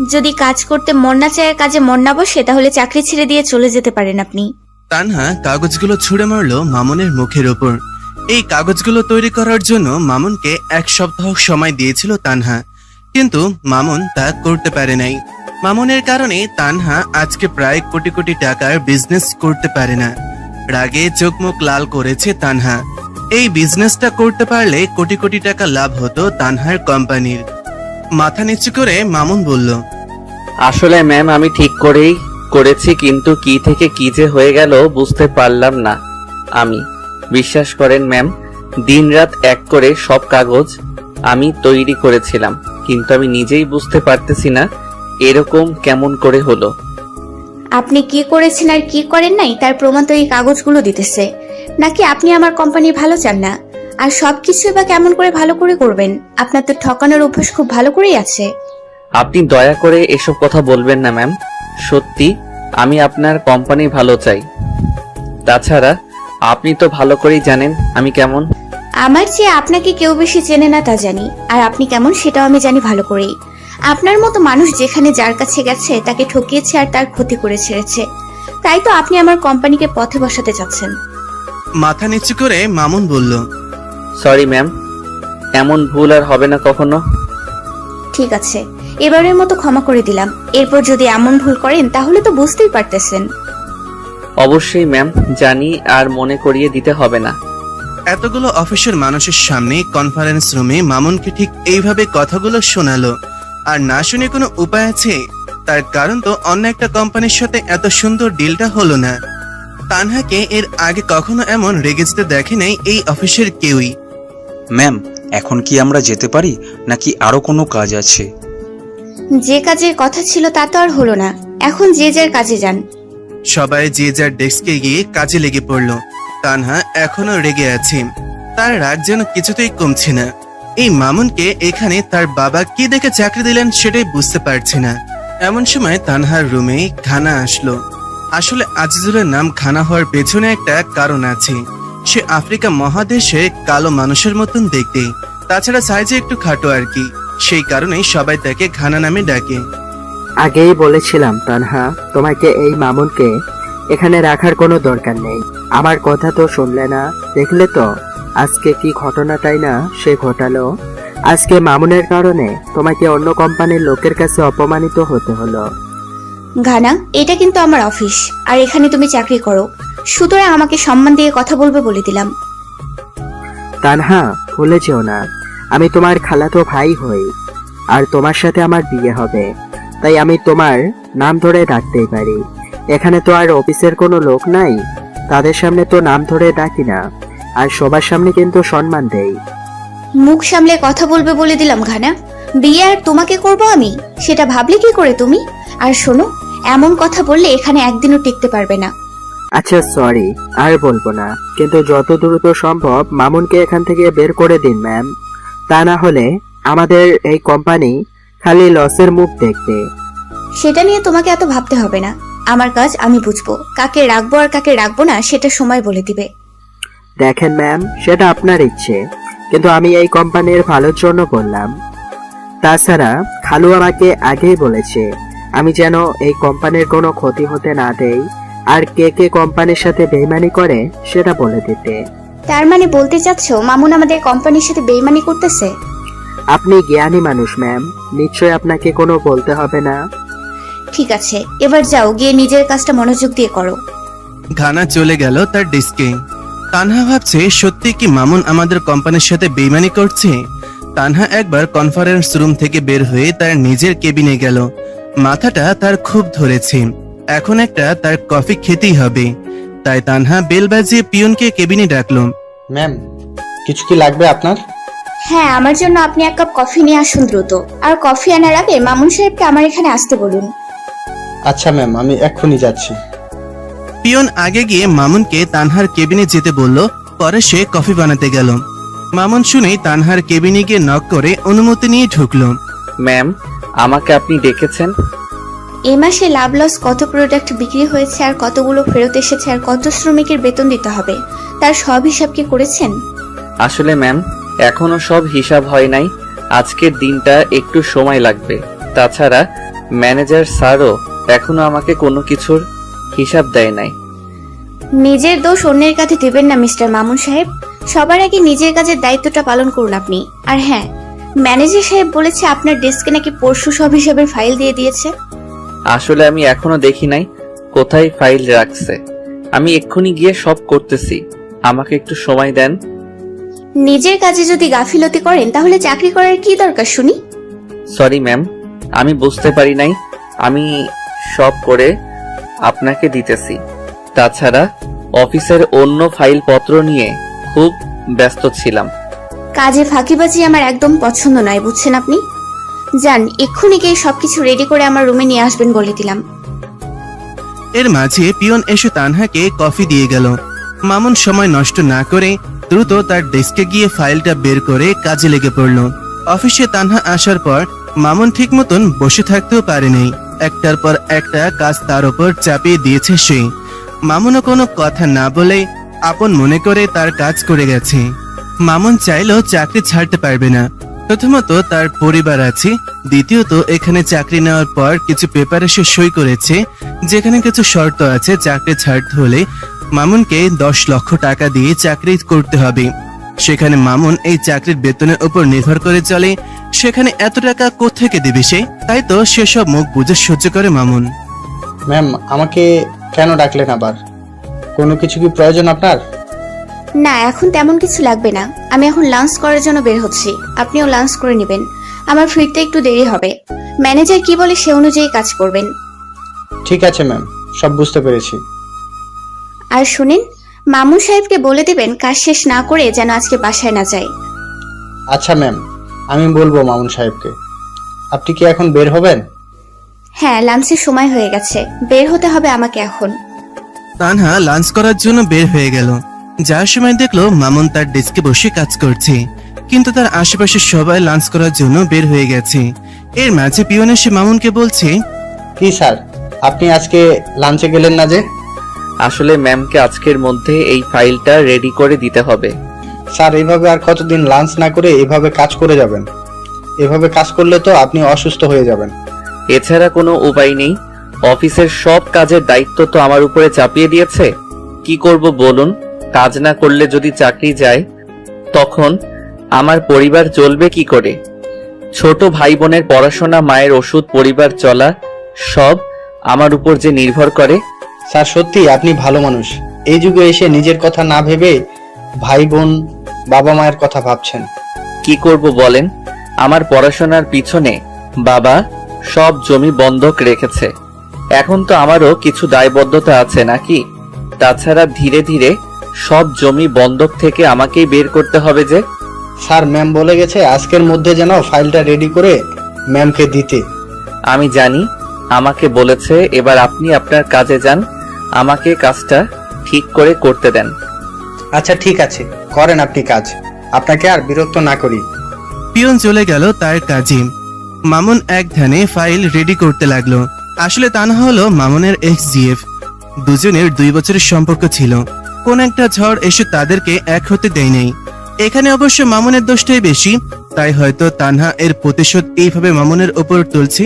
যদি কাজ করতে মন না চায়, কাজে মন না বসে, তাহলে চাকরি ছেড়ে দিয়ে চলে যেতে পারেন আপনি। তানহা কাগজগুলো ছুঁড়ে মারল মামুনের মুখের ওপর। এই কাগজগুলো তৈরি করার জন্য মামুনকে 1 সপ্তাহ সময় দিয়েছিল তানহা, কিন্তু মামুন তা করতে পারে নাই। মামুনের কারণে তানহা আজকে প্রায় কোটি কোটি টাকার বিজনেস করতে পারে না। রাগে চোখ মুখ লাল করেছে তানহা। এই বিজনেসটা করতে পারলে কোটি কোটি টাকা লাভ হতো তানহার কোম্পানির। মাথা নিচু করে মামুন বলল, আসলে ম্যাম আমি ঠিক করেই করেছি, কিন্তু কি থেকে কি যে হয়ে গেল বুঝতে পারলাম না। আমি বিশ্বাস করেন ম্যাম, দিনরাত এক করে সব কাগজ আমি তৈরি করেছিলাম, কিন্তু আমি নিজেই বুঝতে পারতেছি না এরকম কেমন করে হলো। আপনি কি করেছেন আর কি করেন নাই তার প্রমাণ তো এই কাগজগুলো দিতেছে। নাকি আপনি আমার কোম্পানি ভালো চান না? আর সবকিছু বা কেমন করে ভালো করে করবেন? আপনার তো ঠকানোর অভ্যাস খুব ভালো করেই আছে। আপনি দয়া করে এসব কথা বলবেন না ম্যাম। সত্যি আমি আপনার কোম্পানি ভালো চাই। তাছাড়া আপনি তো ভালো করেই জানেন আমি কেমন। আমার চেয়ে আপনাকে কেউ বেশি চেনে না তা জানি, আর আপনি কেমন সেটাও আমি জানি ভালো করেই। আপনার মতো মানুষ যেখানে যার কাছে গেছে তাকে ঠকিয়েছে আর তার ক্ষতি করে ছেড়েছে, তাই তো আপনি আমার কোম্পানিকে পথে বসাতে চাচ্ছেন। মাথা নিচু করে মামুন বলল, সরি ম্যাম, এমন ভুল আর হবে না কখনো। ঠিক আছে, এবারের মতো ক্ষমা করে দিলাম। এরপর যদি এমন ভুল করেন তাহলে তো বুঝতেই পারতেছেন। অবশ্যই ম্যাম, জানি, আর মনে করিয়ে দিতে হবে না। এতগুলো অফিসের মানুষের সামনে কনফারেন্স রুমে মামুনকে ঠিক এইভাবে কথাগুলো শোনালো। আর না শুনে কোনো উপায় আছে? তার কারণ তো অন্য একটা কোম্পানির সাথে এত সুন্দর ডিলটা হলো না। তানহাকে এর আগে কখনো এমন রেগে যেতে দেখে নাই এই অফিসের কেউই। ম্যাম, এখন কি আমরা যেতে পারি নাকি আরো কোনো কাজ আছে? যে কাজের কথা ছিল তা তো আর হলো না, এখন যে যার কাজে যান। সবাই যে যার ডেস্কে গিয়ে কাজে লেগে পড়লো। তানহা এখনো রেগে আছে, তার রাগ যেন কিছুতেই কমছে না। এই মামুনকে এখানে তার বাবা কি দেখে চাকরি দিলেন সেটাই বুঝতে পারছে না। এমন সময় তানহার রুমে খানা আসলো। আসলে আজিজুলের নাম খানা হওয়ার পেছনে একটা কারণ আছে। সে আফ্রিকা মহাদেশে কালো মানুষের মতন দেখতে, তাছাড়া সাইজে একটু খাটো আর কি। সেই কারণেই সবাই তাকে খানা নামে ডাকে। আগেই বলেছিলাম তানহা, তোমাকে এই মামুনকে এখানে রাখার কোনো দরকার নেই। আমার কথা তো শুনলে না। দেখলে তো আজকে কি ঘটনাটাই না সে ঘটালো। আজকে মামুনের কারণে তোমাকে অন্য কোম্পানির লোকের কাছে অপমানিত হতে হলো। ঘানা, এটা কিন্তু আমার অফিস, আর এখানে তুমি চাকরি করো, সুতরাং আমাকে সম্মান দিয়ে কথা বলবে বলে দিলাম। তানহা, ভুলে যেও না, আমি তোমার খালাতো ভাই হই, আর তোমার সাথে আমার বিয়ে হবে, তাই আমি তোমার নাম ধরে ডাকতেই পারি। এখানে তো আর অফিসের কোনো লোক নাই, তাদের সামনে তো নাম ধরে ডাকি না, আর সবার সামনে কিন্তু সম্মান দেই। মুখ সামলে কথা বলবে বলে দিলাম ঘানা। বিয়ে আর তোমাকে করব আমি, সেটা ভাবলে কি করে তুমি? আর শোনো, এমন কথা বললে এখানে একদিনও টিকতে পারবে না। আচ্ছা সরি, আর বলবো না, কিন্তু যত দ্রুত সম্ভব মামুনকে এখান থেকে বের করে দিন ম্যাম। তা না হলে আমাদের এই কোম্পানি খালি লসের মুখ দেখবে। সেটা নিয়ে তোমাকে এত ভাবতে হবে না, আমার কাজ আমি বুঝবো। কাকে রাখবো আর কাকে রাখবো না সেটা সময় বলে দিবে। দেখেন ম্যাম, সেটা আপনার ইচ্ছে, কিন্তু আমি এই কোম্পানির ভালোর জন্য বললাম। তাছাড়া খালু আমাকে আগেই বলেছে আমি যেন এই কোম্পানির কোনো ক্ষতি হতে না দেই, আর কে কে কোম্পানির সাথে বেইমানি করে সেটা বলে দিতে। তার মানে বলতে চাচ্ছ মামুন আমাদের কোম্পানির সাথে বেইমানি করতেছে? আপনি জ্ঞানী মানুষ ম্যাম, নিশ্চয় আপনাকে কোনো বলতে হবে না। ঠিক আছে, এবার যাও, গিয়ে নিজের কাজটা মনোযোগ দিয়ে করো। ঘানা চলে গেল তার ডেস্কে। তানহা ভাবছে সত্যি কি মামুন আমাদের কোম্পানির সাথে বেইমানি করছে? তানহা একবার কনফারেন্স রুম থেকে বের হয়ে তার নিজের কেবিনে গেল। মাথাটা তার খুব ধরেছে, এখন একটা তার কফি খেতেই হবে। তাই তানহা বেল বাজিয়ে পিয়নকে কেবিনে ডাকলো। ম্যাম, কিছু কি লাগবে আপনার? হ্যাঁ, আমার জন্য আপনি 1 কাপ কফি নিয়ে আসুন দ্রুত। আর কফি আনার আগে মামুন সাহেবকে আমার এখানে আসতে বলুন। আচ্ছা ম্যাম, আমি এক্ষুনি যাচ্ছি। পিয়ন আগে গিয়ে মামুনকে তানহার কেবিনে যেতে বলল, পরে সে কফি বানাতে গেল। মামুন শুনেই তানহার কেবিনে গিয়ে নক করে অনুমতি নিয়ে ঢুকলো। ম্যাম, আমাকে আপনি ডেকেছেন? এই মাসে লাভ লস কত প্রোডাক্ট বিক্রি হয়েছে, আর কতগুলো ফেরত এসেছে, আর কত শ্রমিকের বেতন দিতে হবে, তার সব হিসাব কি করেছেন? আসলে ম্যাম, এখনো সব হিসাব হয় নাই। আজকের দিনটা একটু সময় লাগবে। তাছাড়া ম্যানেজার স্যারও এখনো আমাকে কোনো কিছুর হিসাব দেয় নাই। নিজের দোষ অন্যের কাছে দেবেন না মিস্টার মামুন সাহেব। সবার আগে নিজের কাজের দায়িত্বটা পালন করুন আপনি। আর হ্যাঁ, ম্যানেজার সাহেব বলেছে আপনার ডেস্কে নাকি পরশু সব হিসাবের ফাইল দিয়ে দিয়েছে। আসলে আমি এখনো দেখি নাই কোথায় ফাইল রাখছে। আমি এক্ষুনি গিয়ে সব করতেছি, আমাকে একটু সময় দেন। নিজের কাজে যদি গাফিলতি করেন তাহলে চাকরি করার কি দরকার শুনি? সরি ম্যাম, আমি বুঝতে পারি নাই। আমি সব করে আপনাকে দিতেছি। তাছাড়া অফিসের অন্য ফাইলপত্র নিয়ে খুব ব্যস্ত ছিলাম। কাজে ফাঁকিবাজি আমার একদম পছন্দ নয়, বুঝছেন আপনি? যান, এক্ষুনি গিয়ে সবকিছু রেডি করে আমার রুমে নিয়ে আসবেন বলে দিলাম। এর মাঝে পিয়ন এসে তানহাকে কফি দিয়ে গেল। মামুন সময় নষ্ট না করে দ্রুত তার ডেস্কে গিয়ে ফাইলটা বের করে কাজে লেগে পড়ল। অফিসে তানহা আসার পর মামুন ঠিক মতন বসে থাকতেও পারেনি। একটার পর একটা কাজ তার উপর চাপিয়ে দিয়েছে সে। মামুনও কোনো কথা না বলে আপন মনে করে তার কাজ করে গেছে। মামুন চাইলেও চাকরি ছাড়তে পারবে না। প্রথমত তার পরিবার আছে, দ্বিতীয়ত এখানে চাকরি নেওয়ার পর কিছু পেপারে সে সই করেছে যেখানে কিছু শর্ত আছে। চাকরি ছাড়তে হলে মামুনকে 10 লক্ষ টাকা দিয়ে চাকরি করতে হবে। সেখানে মামুন এই চাকরির বেতনের উপর নির্ভর করে চলে। সেখানে এত টাকা কোত্থেকে দেবে সে? তাই তো সেসব মুখ বুঝে সহ্য করে মামুন। ম্যাম, আমাকে কেন ডাকলেন আবার? কোনো কিছু কি প্রয়োজন আপনার? না, এখন তেমন কিছু লাগবে না। আমি এখন লাঞ্চ করার জন্য বের হচ্ছি, আপনিও লাঞ্চ করে নেবেন। আমার ফিরতে একটু দেরি হবে। ম্যানেজার কি বলে সে অনুযায়ী কাজ করবেন। ঠিক আছে ম্যাম, সব বুঝতে পেরেছি। আর শুনেন, মামুন সাহেবকে বলে দেবেন কাজ শেষ না করে যেন আজকে বাসায় না যায়। আচ্ছা ম্যাম, আমি বলবো মামুন সাহেবকে। আপনি কি এখন বের হবেন? হ্যাঁ, লাঞ্চের সময় হয়ে গেছে, বের হতে হবে আমাকে এখন। তানহা লাঞ্চ করার জন্য বের হয়ে গেল। যার সময় দেখলো মামুন তার ডেস্কে বসে কাজ করছে, কিন্তু তার আশেপাশে সবাই লাঞ্চ করার জন্য বের হয়ে গেছে। এর মাঝে পিয়ন এসে মামুনকে বলছে, কি স্যার, আপনি আজকে লাঞ্চে গেলেন না যে? আসলে ম্যামকে আজকের মধ্যে এই ফাইলটা রেডি করে দিতে হবে। স্যার, এইভাবে আর কতদিন লাঞ্চ না করে এভাবে কাজ করে যাবেন? এভাবে কাজ করলে তো আপনি অসুস্থ হয়ে যাবেন। এছাড়া কোনো উপায় নেই। অফিসের সব কাজের দায়িত্ব তো আমার উপরে চাপিয়ে দিয়েছে। কি করব বলুন? কাজ না করলে যদি চাকরি যায় তখন আমার পরিবার চলবে কি করে? ছোট ভাই বোনের পড়াশোনা, মায়ের ওষুধ, পরিবার চলা সব আমার উপর যে নির্ভর করে। স্যার, সত্যি আপনি ভালো মানুষ। এই যুগে এসে নিজের কথা না ভেবে ভাই বোন, বাবা মায়ের কথা ভাবছেন। কি করব বলেন? আমার পড়াশোনার পিছনে বাবা সব জমি বন্ধক রেখেছে। এখন তো আমারও কিছু দায়বদ্ধতা আছে নাকি? তাছাড়া ধীরে ধীরে সব জমি বন্ধক থেকে আমাকেই বের করতে হবে যে। স্যার, ম্যাম বলে গেছে আজকের মধ্যে যেন ফাইলটা রেডি করে ম্যামকে দিতে। আমি জানি, আমাকে বলেছে। এবার আপনি আপনার কাজে যান, আমাকে কাজটা ঠিক করে করতে দেন। আচ্ছা ঠিক আছে, করেন আপনি কাজ। আপনাকে আর বিরক্ত না করি। পিয়ন চলে গেল তার কাজে। মামুন এক ধ্যানে ফাইল রেডি করতে লাগলো। আসলে তানহা হলো মামুনের এক্স-জিএফ। দুজনের 2 বছরের সম্পর্ক ছিল। কোন একটা ঝড় এসে তাদেরকে এক হতে দেয় নাই। এখানে অবশ্য মামুনের দোষটাই বেশি, তাই হয়তো তানহা এর প্রতিশোধ এইভাবে মামুনের উপর তুলছে।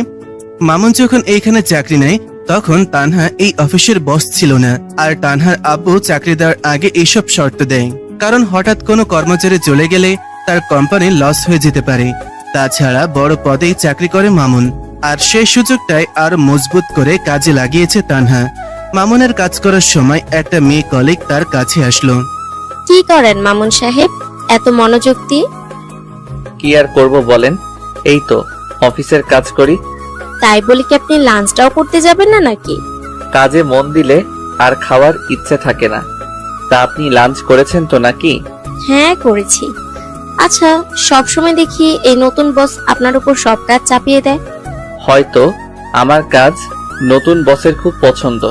মামুন যখন এইখানে চাকরি নেয় তখন তানহা এই অফিসের বস ছিল না। আর তানহার আব্বু চাকরি দেওয়ার আগে এইসব শর্ত দেয়, কারণ হঠাৎ কোনো কর্মচারী চলে গেলে তার কোম্পানি লস হয়ে যেতে পারে। তাছাড়া বড় পদেই চাকরি করে মামুন, আর সেই সুযোগটাই আরো মজবুত করে কাজে লাগিয়েছে তানহা। মামুনের কাজ করার সময় একটা মেয়ে কলিগ তার কাছে আসলো। কি করেন মামুন সাহেব এত মনোযোগ দিয়ে? কি আর করব বলেন, এই তো অফিসের কাজ করি। তাই বলে কি আপনি লাঞ্চটাও করতে যাবেন না নাকি? কাজে মন দিলে আর খাওয়ার ইচ্ছে থাকে না। তা আপনি লাঞ্চ করেছেন তো নাকি? হ্যাঁ, করেছি। আচ্ছা, সব সময় দেখি এই নতুন বস আপনার উপর সব কাজ চাপিয়ে দেয়। হয়তো আমার কাজ নতুন বসের খুব পছন্দ,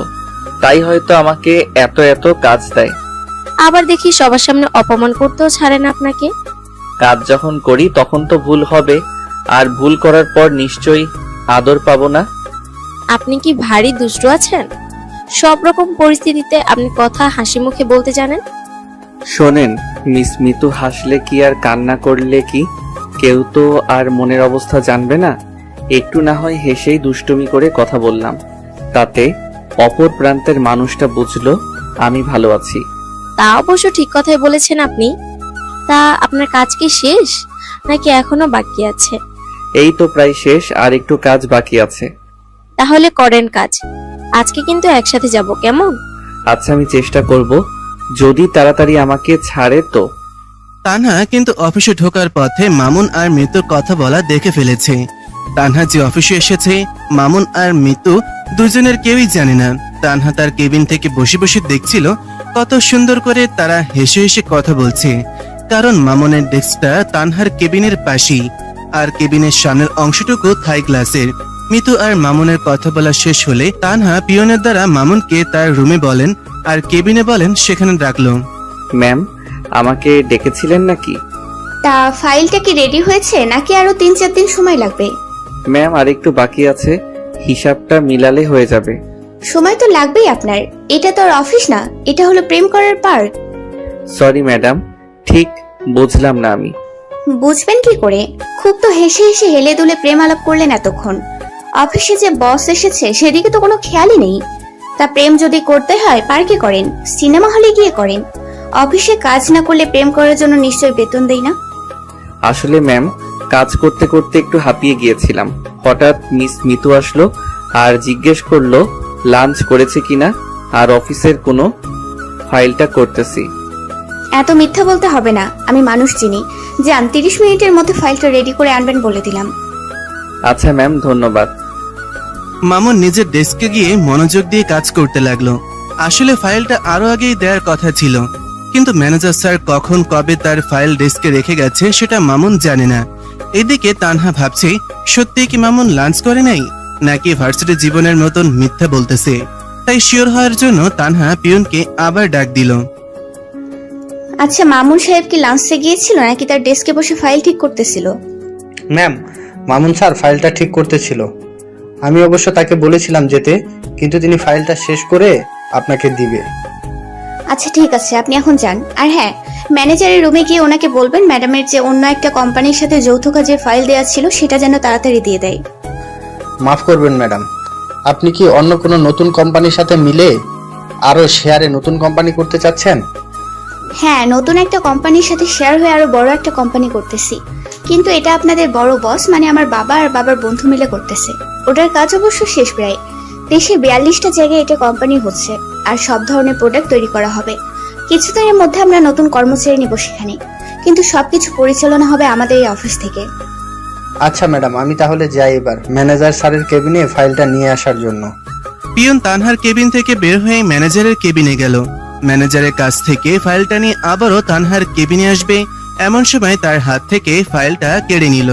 তাই হয়তো আমাকে এত এত কাজ দেয়। আবার দেখি সবার সামনে অপমান করতেও ছাড়ে না আপনাকে। কাজ যখন করি তখন তো ভুল হবে, আর ভুল করার পর নিশ্চয়ই আদর পাবো না। আপনি কি ভারী দুষ্টু আছেন? সব রকম পরিস্থিতিতে আপনি কথা হাসি মুখে বলতে জানেন। শোনেন মিস মিতু, হাসলে কি আর কান্না করলে কি কেউ তো আর মনের অবস্থা জানবে না। একটু না হয় হেসেই দুষ্টুমি করে কথা বললাম, তাতে অপর প্রান্তের মানুষটা বুঝলো আমি ভালো আছি। তা অবশ্য ঠিক কথাই বলেছেন আপনি। তা আপনার কাজ কি শেষ নাকি এখনো বাকি আছে? এই তো প্রায় শেষ, আর একটু কাজ বাকি আছে। তাহলে করেন কাজ। আজকে কিন্তু একসাথে যাব, কেমন? আচ্ছা, আমি চেষ্টা করব, যদি তাড়াতাড়ি আমাকে ছাড়ে তো। তানহা কিন্তু অফিসে ঢোকার পথে মামুন আর মৃত্যুর কথা বলা দেখে ফেলেছে। তানহা যে অফিসে এসেছে, মামুন আর মৃত্যু দুজনের কেউই জানে না। তানহা তার কেবিন থেকে বসে বসে দেখছিল কত সুন্দর করে তারা হেসে হেসে কথা বলছে, কারণ মামুনের ডেস্কটা তানহার কেবিনের পাশেই, আর কেবিনের সামনের অংশটুকু থাই গ্লাসের। মিতু আর মামুনের কথা বলা শেষ হলে তানহা পিয়নের দ্বারা মামুনকে তার রুমে বলেন আর কেবিনে বলেন সেখানে রাখলো। ম্যাম, আমাকে ডেকেছিলেন নাকি? তা ফাইলটা কি রেডি হয়েছে নাকি আরো 3-4 দিন সময় লাগবে? ম্যাম, আর একটু বাকি আছে, হিসাবটা মিলালে হয়ে যাবে। সময় তো লাগবেই আপনার, এটা তো আর অফিস না, এটা হলো প্রেম করার পার্ক। সরি ম্যাডাম, ঠিক বুঝলাম না আমি। বুঝবেন কি করে? খুব তো হেসে হেসে হেলে দুলে প্রেম আলাপ করলেন এতক্ষণ। অফিসে যে বস এসেছে সেদিকে তো কোনো খেয়ালই নেই। তা প্রেম যদি করতে হয় পার্কে করেন, সিনেমা হলে গিয়ে করেন। অফিসে কাজ না করলে প্রেম করার জন্য নিশ্চয়ই বেতন দেই না। আসলে ম্যাম, কাজ করতে করতে একটু হাঁপিয়ে গিয়েছিলাম। হঠাৎ মিস মিতু আসলো আর জিজ্ঞেস করলো লাঞ্চ করেছে কিনা, আর অফিসের কোনো ফাইলটা করতেছি। এত মিথ্যা বলতে হবে না, আমি মানুষ চিনি। যান, 30 মিনিটের মধ্যে ফাইলটা রেডি করে আনবেন বলে দিলাম। আচ্ছা ম্যাম, ধন্যবাদ। মামুন নিজের ডেস্কে গিয়ে মনোযোগ দিয়ে কাজ করতে লাগলো। আসলে ফাইলটা আরো আগেই দেওয়ার কথা ছিল, কিন্তু ম্যানেজার স্যার কখন কবে তার ফাইল ডেস্কে রেখে গেছে সেটা মামুন জানে না। এদিকে তানহা ভাবছে সত্যি কি মামুন লাঞ্চ করে নাই, নাকি ভার্সিটি জীবনের মতন মিথ্যা বলতেছে। তাই শিওর হওয়ার জন্য তানহা পিয়নকে আবার ডাক দিল। আচ্ছা, মামুন সাহেব কি লাঞ্চে গিয়েছিল নাকি তার ডেস্কে বসে ফাইল ঠিক করতেছিল? ম্যাম, মামুন স্যার ফাইলটা ঠিক করতেছিল। আমি অবশ্য তাকে বলেছিলাম যেতে, কিন্তু তিনি ফাইলটা শেষ করে আপনাকে দিবে। আচ্ছা ঠিক আছে, আপনি এখন যান। আর হ্যাঁ, ম্যানেজারের রুমে গিয়ে ওনাকে বলবেন ম্যাডামের যে অন্য একটা কোম্পানির সাথে যৌথ কাজের ফাইল দেওয়া ছিল সেটা যেন তাড়াতাড়ি দিয়ে দেয়। মাফ করবেন ম্যাডাম, আপনি কি অন্য কোনো নতুন কোম্পানির সাথে মিলে আরো শেয়ারে নতুন কোম্পানি করতে চাচ্ছেন? হ্যাঁ, নতুন একটা কোম্পানির সাথে শেয়ার হয়ে আরো বড় একটা কোম্পানি করতেছি, কিন্তু এটা আপনাদের বড় বস মানে আমার বাবা আর বাবার বন্ধু মিলে করতেছে। ওটার কাজ অবশ্য শেষ প্রায়। দেশে 42টা জায়গায় এটা কোম্পানি হচ্ছে, আর সব ধরনের প্রোডাক্ট তৈরি করা হবে। কিছুদিনের মধ্যে আমরা নতুন কর্মচারী নিব সেখানে, কিন্তু সবকিছু পরিচালনা হবে আমাদের এই অফিস থেকে। আচ্ছা ম্যাডাম, আমি তাহলে যাই এবার ম্যানেজার স্যারের কেবিনে ফাইলটা নিয়ে আসার জন্য। পিয়ন তানহার কেবিন থেকে বের হয়ে ম্যানেজারের কেবিনে গেল। ম্যানেজারের কাছ থেকে ফাইলটা নিয়ে আবারও তানহার কেবিনে আসবে, এমন সময় তার হাত থেকে ফাইলটা কেড়ে নিল।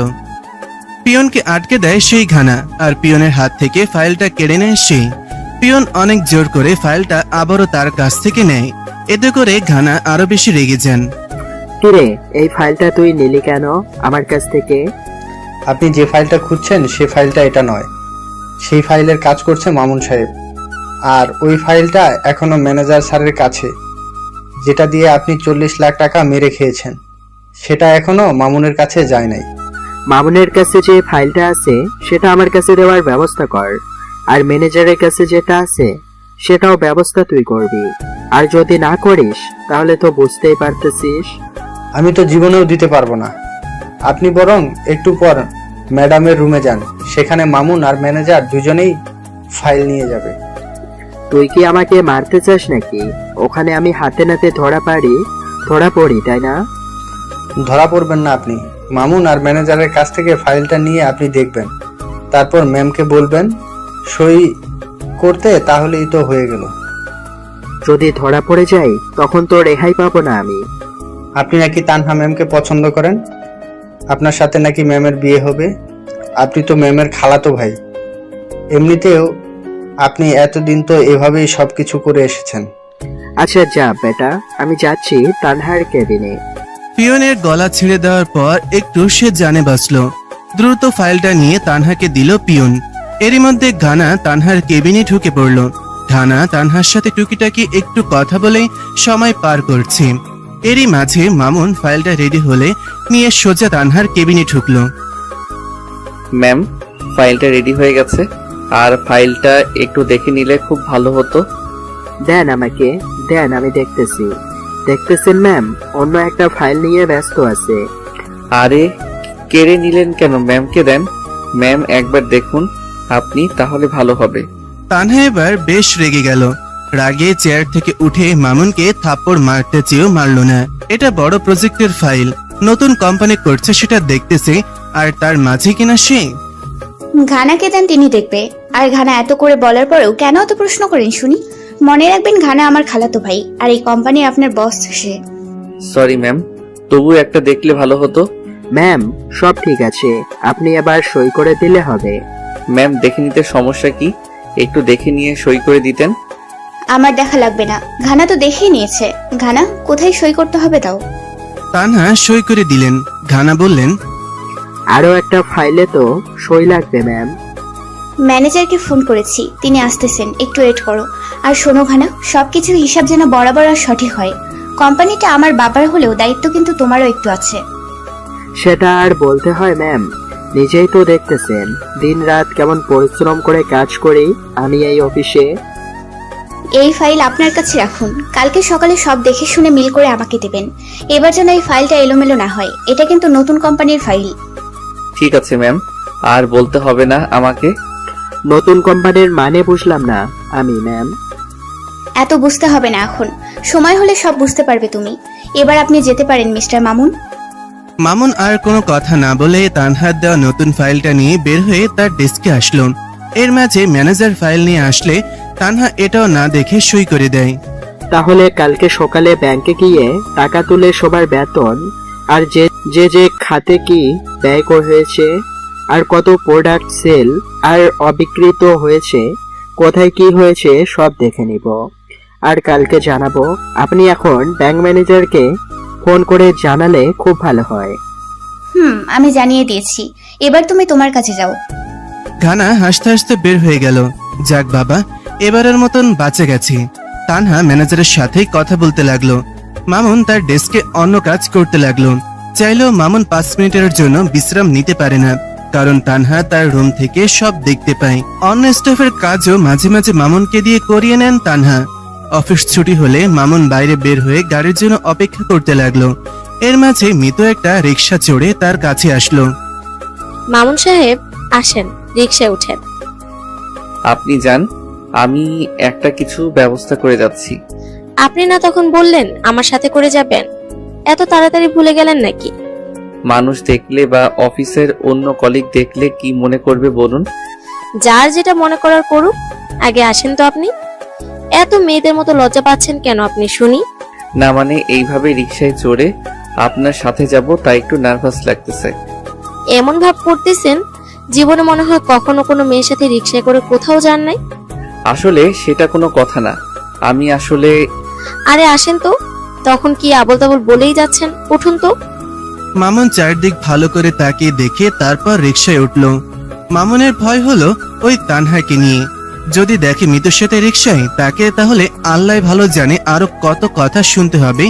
পিয়নকে আটকে দেয় সেই ঘানা, আর পিয়নের হাত থেকে ফাইলটা কেড়ে নেয় সে। পিয়ন অনেক জোর করে ফাইলটা আবারও তার কাছ থেকে নেয়। এতে করে ঘানা আরো বেশি রেগে যান। কিরে, এই ফাইলটা তুই নিলি কেন আমার কাছ থেকে? আপনি যে ফাইলটা খুঁজছেন সে ফাইলটা এটা নয়। সেই ফাইলের কাজ করছে মামুন সাহেব, আর ওই ফাইলটা এখনো ম্যানেজার স্যারের কাছে, যেটা দিয়ে আপনি 40 লাখ টাকা মেরে খেয়েছেন, সেটা এখনো মামুনের কাছে যায় নাই। মামুনের কাছে যে ফাইলটা আছে সেটা আমার কাছে দেওয়ার ব্যবস্থা কর, আর ম্যানেজারের কাছে যেটা আছে সেটাও ব্যবস্থা তুই করবি। আর যদি না করিস তাহলে তো বুঝতেই পারতেছিস। আমি তো জীবনেও দিতে পারবো না। আপনি বরং একটু পর ম্যাডামের রুমে যান, সেখানে মামুন আর ম্যানেজার দুজনেই ফাইল নিয়ে যাবে। তুই কি আমাকে মারতে চাস নাকি? ওখানে আমি হাতে নাতে ধরা পড়ি, তাই না? ধরা পড়বেন না আপনি। মামুন আর ম্যানেজারের কাছ থেকে ফাইলটা নিয়ে আপনি দেখবেন, তারপর ম্যামকে বলবেন সই করতে, তাহলেই তো হয়ে গেল। যদি ধরা পড়ে যাই তখন তো রেহাই পাবো না আমি। আপনি নাকি তানহা ম্যামকে পছন্দ করেন, আপনার সাথে নাকি ম্যামের বিয়ে হবে। আপনি তো ম্যামের খালাতো ভাই। এমনিতেও আপনি এতদিন তো এভাবেই সবকিছু করে এসেছেন। আচ্ছা যা বেটা, আমি যাচ্ছি তানহার কেবিনে। পিয়নের গলা ছেড়ে দেওয়ার পর একটু সে জানে বাঁচলো। দ্রুত ফাইলটা নিয়ে তানহাকে দিল পিয়ন। এরই মধ্যে ঘানা তানহার কেবিনে ঢুকে পড়ল। ঘানা তানহার সাথে টুকিটাকি একটু কথা বলেই সময় পার করছে। এরই মাঝে মামুন ফাইলটা রেডি হলে নিয়ে সোজা তানহার কেবিনে ঢুকলো। ম্যাম, ফাইলটা রেডি হয়ে গেছে, আর ফাইলটা একটু দেখে নিলে খুব ভালো হতো। দেন আমাকে, দেন, আমি দেখতেছি। দেখতেছেন ম্যাম, অন্য একটা ফাইল নিয়ে ব্যস্ত আছে। আরে কেড়ে নিলেন কেন? ম্যামকে দেন। ম্যাম একবার দেখুন আপনি, তাহলে ভালো হবে। তানহা এবার বেশ রেগে গেল। রাগে চেয়ার থেকে উঠে মামুনকে থাপ্পড় মারতে চেয়েও মারল না। এটা বড় প্রজেক্টের ফাইল, নতুন কোম্পানি করছে সেটা দেখতেছে, আর তার মাঝে কিনা সে। ঘানাকে দেন, তিনি দেখবে। আর ঘানা এত করে বলার পরেও কেন এত প্রশ্ন করেন শুনি? মনে রাখবেন, ঘানা আমার খালাতো ভাই, আর এই কোম্পানির আপনার বস সে। সরি ম্যাম, তবু একটা দেখলে ভালো হতো। ম্যাম, সব ঠিক আছে, আপনি এবার সই করে দিলে হবে। ম্যাম দেখে নিতে সমস্যা কি? একটু দেখে নিয়ে সই করে দিতেন। আমার দেখা লাগবে না, ঘানা তো দেখেই নিয়েছে। ঘানা, কোথায় সই করতে হবে তাও? তানহা সই করে দিলেন। ঘানা বললেন, আরো একটা ফাইলে তো সই লাগবে ম্যাম। ম্যানেজারকে ফোন করেছি, তিনি আসতেছেন, একটু ওয়েট করো। আর শোনো ঘানা, সবকিছু হিসাব যেন বরাবর আর সঠিক হয়। কোম্পানিটা আমার বাবার হলেও দায়িত্ব কিন্তু তোমারও একটু আছে। সেটা আর বলতে হয় ম্যাম, নিজেই তো দেখতেছেন দিনরাত কেমন পরিশ্রম করে কাজ করি আমি এই অফিসে। এই ফাইল আপনার কাছে রাখুন, কালকে সকালে সব দেখে শুনে মিল করে আমাকে দেবেন। এবার যেন এই ফাইলটা এলোমেলো না হয়, এটা কিন্তু নতুন কোম্পানির ফাইল। ঠিক আছে ম্যাম, আর বলতে হবে না আমাকে। নতুন কোম্পানির মানে বুঝলাম না আমি ম্যাম। এত বুঝতে হবে না এখন, সময় হলে সব বুঝতে পারবে তুমি। এবার আপনি যেতে পারেন মিস্টার মামুন। মামুন আর কোনো কথা না বলে তানহার দেওয়া নতুন ফাইলটা নিয়ে বের হয়ে তার ডেস্কে আসলো। এর মাঝে ম্যানেজার ফাইল নিয়ে আসলে তানহা এটাও না দেখে সই করে দেয়। তাহলে কালকে সকালে ব্যাংকে গিয়ে টাকা তুলে সবার বেতন আর যে যে যে খাতে কি ব্যয় হয়েছে, আর কত প্রোডাক্ট সেল আর অবিকৃত হয়েছে, কোথায় কি হয়েছে সব দেখে নিব, আর কালকে জানাবো। আপনি এখন ব্যাংক ম্যানেজারকে ফোন করে জানালে খুব ভালো হয়। আমি জানিয়ে দিয়েছি, এবার তুমি তোমার কাছে যাও। ঘানা হাসতে হাসতে বের হয়ে গেল। যাক বাবা, এবারের মতন বাঁচে গেছি। তানহা ম্যানেজারের সাথে কথা বলতে লাগলো। মামুন তার ডেস্কে অন্য কাজ করতে লাগলো। চাইলেও মামুন 5 মিনিটের জন্য বিশ্রাম নিতে পারে না, কারণ তানহা তার রুম থেকে সব দেখতে পায়। অন্য স্টাফের কাজও মাঝে মাঝে মামুনকে দিয়ে করিয়ে নেন তানহা। অফিস ছুটি হলে মামুন বাইরে বের হয়ে গাড়ির জন্য অপেক্ষা করতে লাগলো। এর মাঝে মিতু একটা রিক্সা চড়ে তার কাছে আসলো। মামুন সাহেব আসেন, রিকশায় উঠেন। আপনি যান, আমি একটা কিছু ব্যবস্থা করে যাচ্ছি। আপনি না তখন বললেন আমার সাথে করে যাবেন? এত তাড়াতাড়ি ভুলে গেলেন নাকি? মানুষ দেখলে বা অফিসের অন্য কলিগ দেখলে কি মনে করবে বলুন? যার যেটা মনে করার করুক, আগে আসেন তো আপনি। এত মেয়েদের মতো লজ্জা পাচ্ছেন কেন আপনি শুনি? না মানে এইভাবে রিকশায় চড়ে আপনার সাথে যাব তাই একটু নার্ভাস লাগতেছে। এমন ভাব করতেছেন জীবনে মনে হয় কখনো কোনো মেয়ের সাথে রিকশায় করে কোথাও যান নাই। আসলে সেটা কোনো কথা না, আমি আসলে। আরে আসেন তো, তখন কি আবল তাবল বলেই যাচ্ছেন, উঠুন তো। মামুন চারদিক ভালো করে তাকিয়ে দেখে তারপর রিকশায় উঠল। মামুনের ভয় হলো ওই তানহাকে নিয়ে। যদি দেখে মিতুর সাথে রিকশায় তাকে, তাহলে আল্লাহ ভালো জানে আরো কত কথা শুনতে হবে,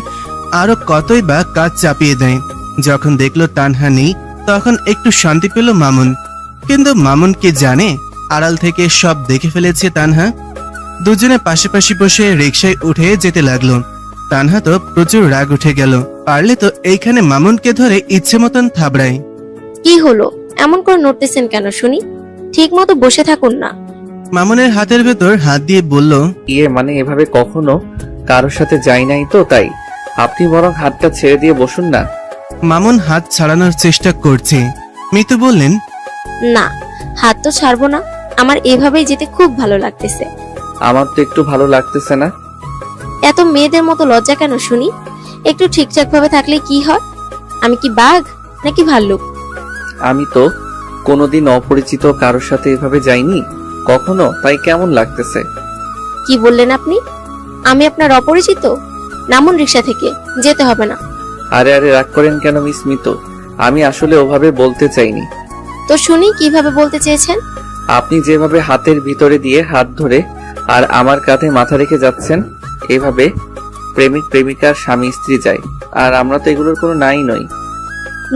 আরো কতই বা কাজ চাপিয়ে দেয়। যখন দেখলো তানহা নেই, তখন একটু শান্তি পেল মামুন। কিন্তু মামুন কি জানে আড়াল থেকে সব দেখে ফেলেছে তানহা। দুজনে পাশাপাশি বসে রিকশায় উঠে যেতে লাগলো। তানহা তো প্রচুর রাগ উঠে গেল। পারলে তো এইখানে মামুনকে ধরে ইচ্ছে মতন থাবড়ায়। কি হলো, এমন করে নড়তেছেন কেন শুনি? ঠিক মতো বসে থাকুন না। মামুনের হাতের ভেতর হাত দিয়ে বলল, মানে এভাবে কখনো কারোর সাথে যাই নাই তো, তাই আপনি বরং হাতটা ছেড়ে দিয়ে বসুন না। মামুন হাত ছাড়ানোর চেষ্টা করছে। মিতু বললেন, না, হাত তো ছাড়বো না, আমার এভাবেই যেতে খুব ভালো লাগতেছে। আমার তো একটু ভালো লাগতেছে না। এত মেয়েদের মতো লজ্জা কেন শুনি? একটু ঠিকঠাক ভাবে থাকলে কি হয়? আমি কি বাঘ নাকি ভাল্লুক? আমি তো কোনোদিন অপরিচিত কারোর সাথে এভাবে যাইনি কখনো, তাই কেমন লাগতেছে। কি বললেন আপনি? আমি আপনার অপরিচিত? নামুন রিকশা থেকে, যেতে হবে না। আরে আরে রাগ করেন কেন মিস মিতু, আমি আসলে ওভাবে বলতে চাইনি। তো শুনি কিভাবে বলতে চেয়েছেন? আপনি যেভাবে হাতের ভিতরে দিয়ে হাত ধরে আর আমার কাঁধে মাথা রেখে যাচ্ছেন, এভাবে প্রেমিক প্রেমিকার স্বামী স্ত্রী যায়, আর আমরা তো এগুলোর কোনো নাই নই।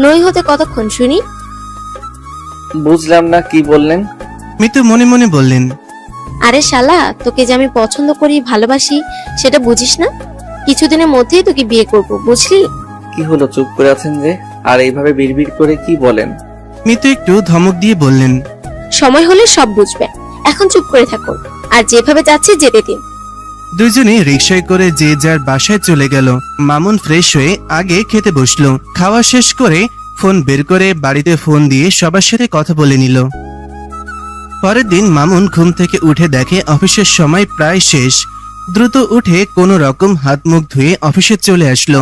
নই হতে কতক্ষণ শুনি? বুঝলাম না কি বললেন। মিতু মনে মনে বললেন, আরে শালা, তোকে যে আমি পছন্দ করি, ভালোবাসি, সেটা বুঝিস না? কিছুদিনের মধ্যেই তোকে বিয়ে করব, বুঝলি? কি হলো, চুপ করে আছেন যে? আর এইভাবে বিড়বিড় করে কি বলেন? মিতু একটু ধমক দিয়ে বললেন, সময় হলে সব বুঝবে, এখন চুপ করে থাকুন আর যেভাবে যাচ্ছে যেতে দিন। দুজনে রিকশায় করে যে যার বাসায় চলে গেল। মামুন ফ্রেশ হয়ে আগে খেতে বসলো। খাওয়া শেষ করে ফোন বের করে বাড়িতে ফোন দিয়ে সবার সাথে কথা বলে নিল। পরের দিন মামুন ঘুম থেকে উঠে দেখে অফিসের সময় প্রায় শেষ। দ্রুত উঠে কোনো রকম হাত মুখ ধুয়ে অফিসে চলে আসলো।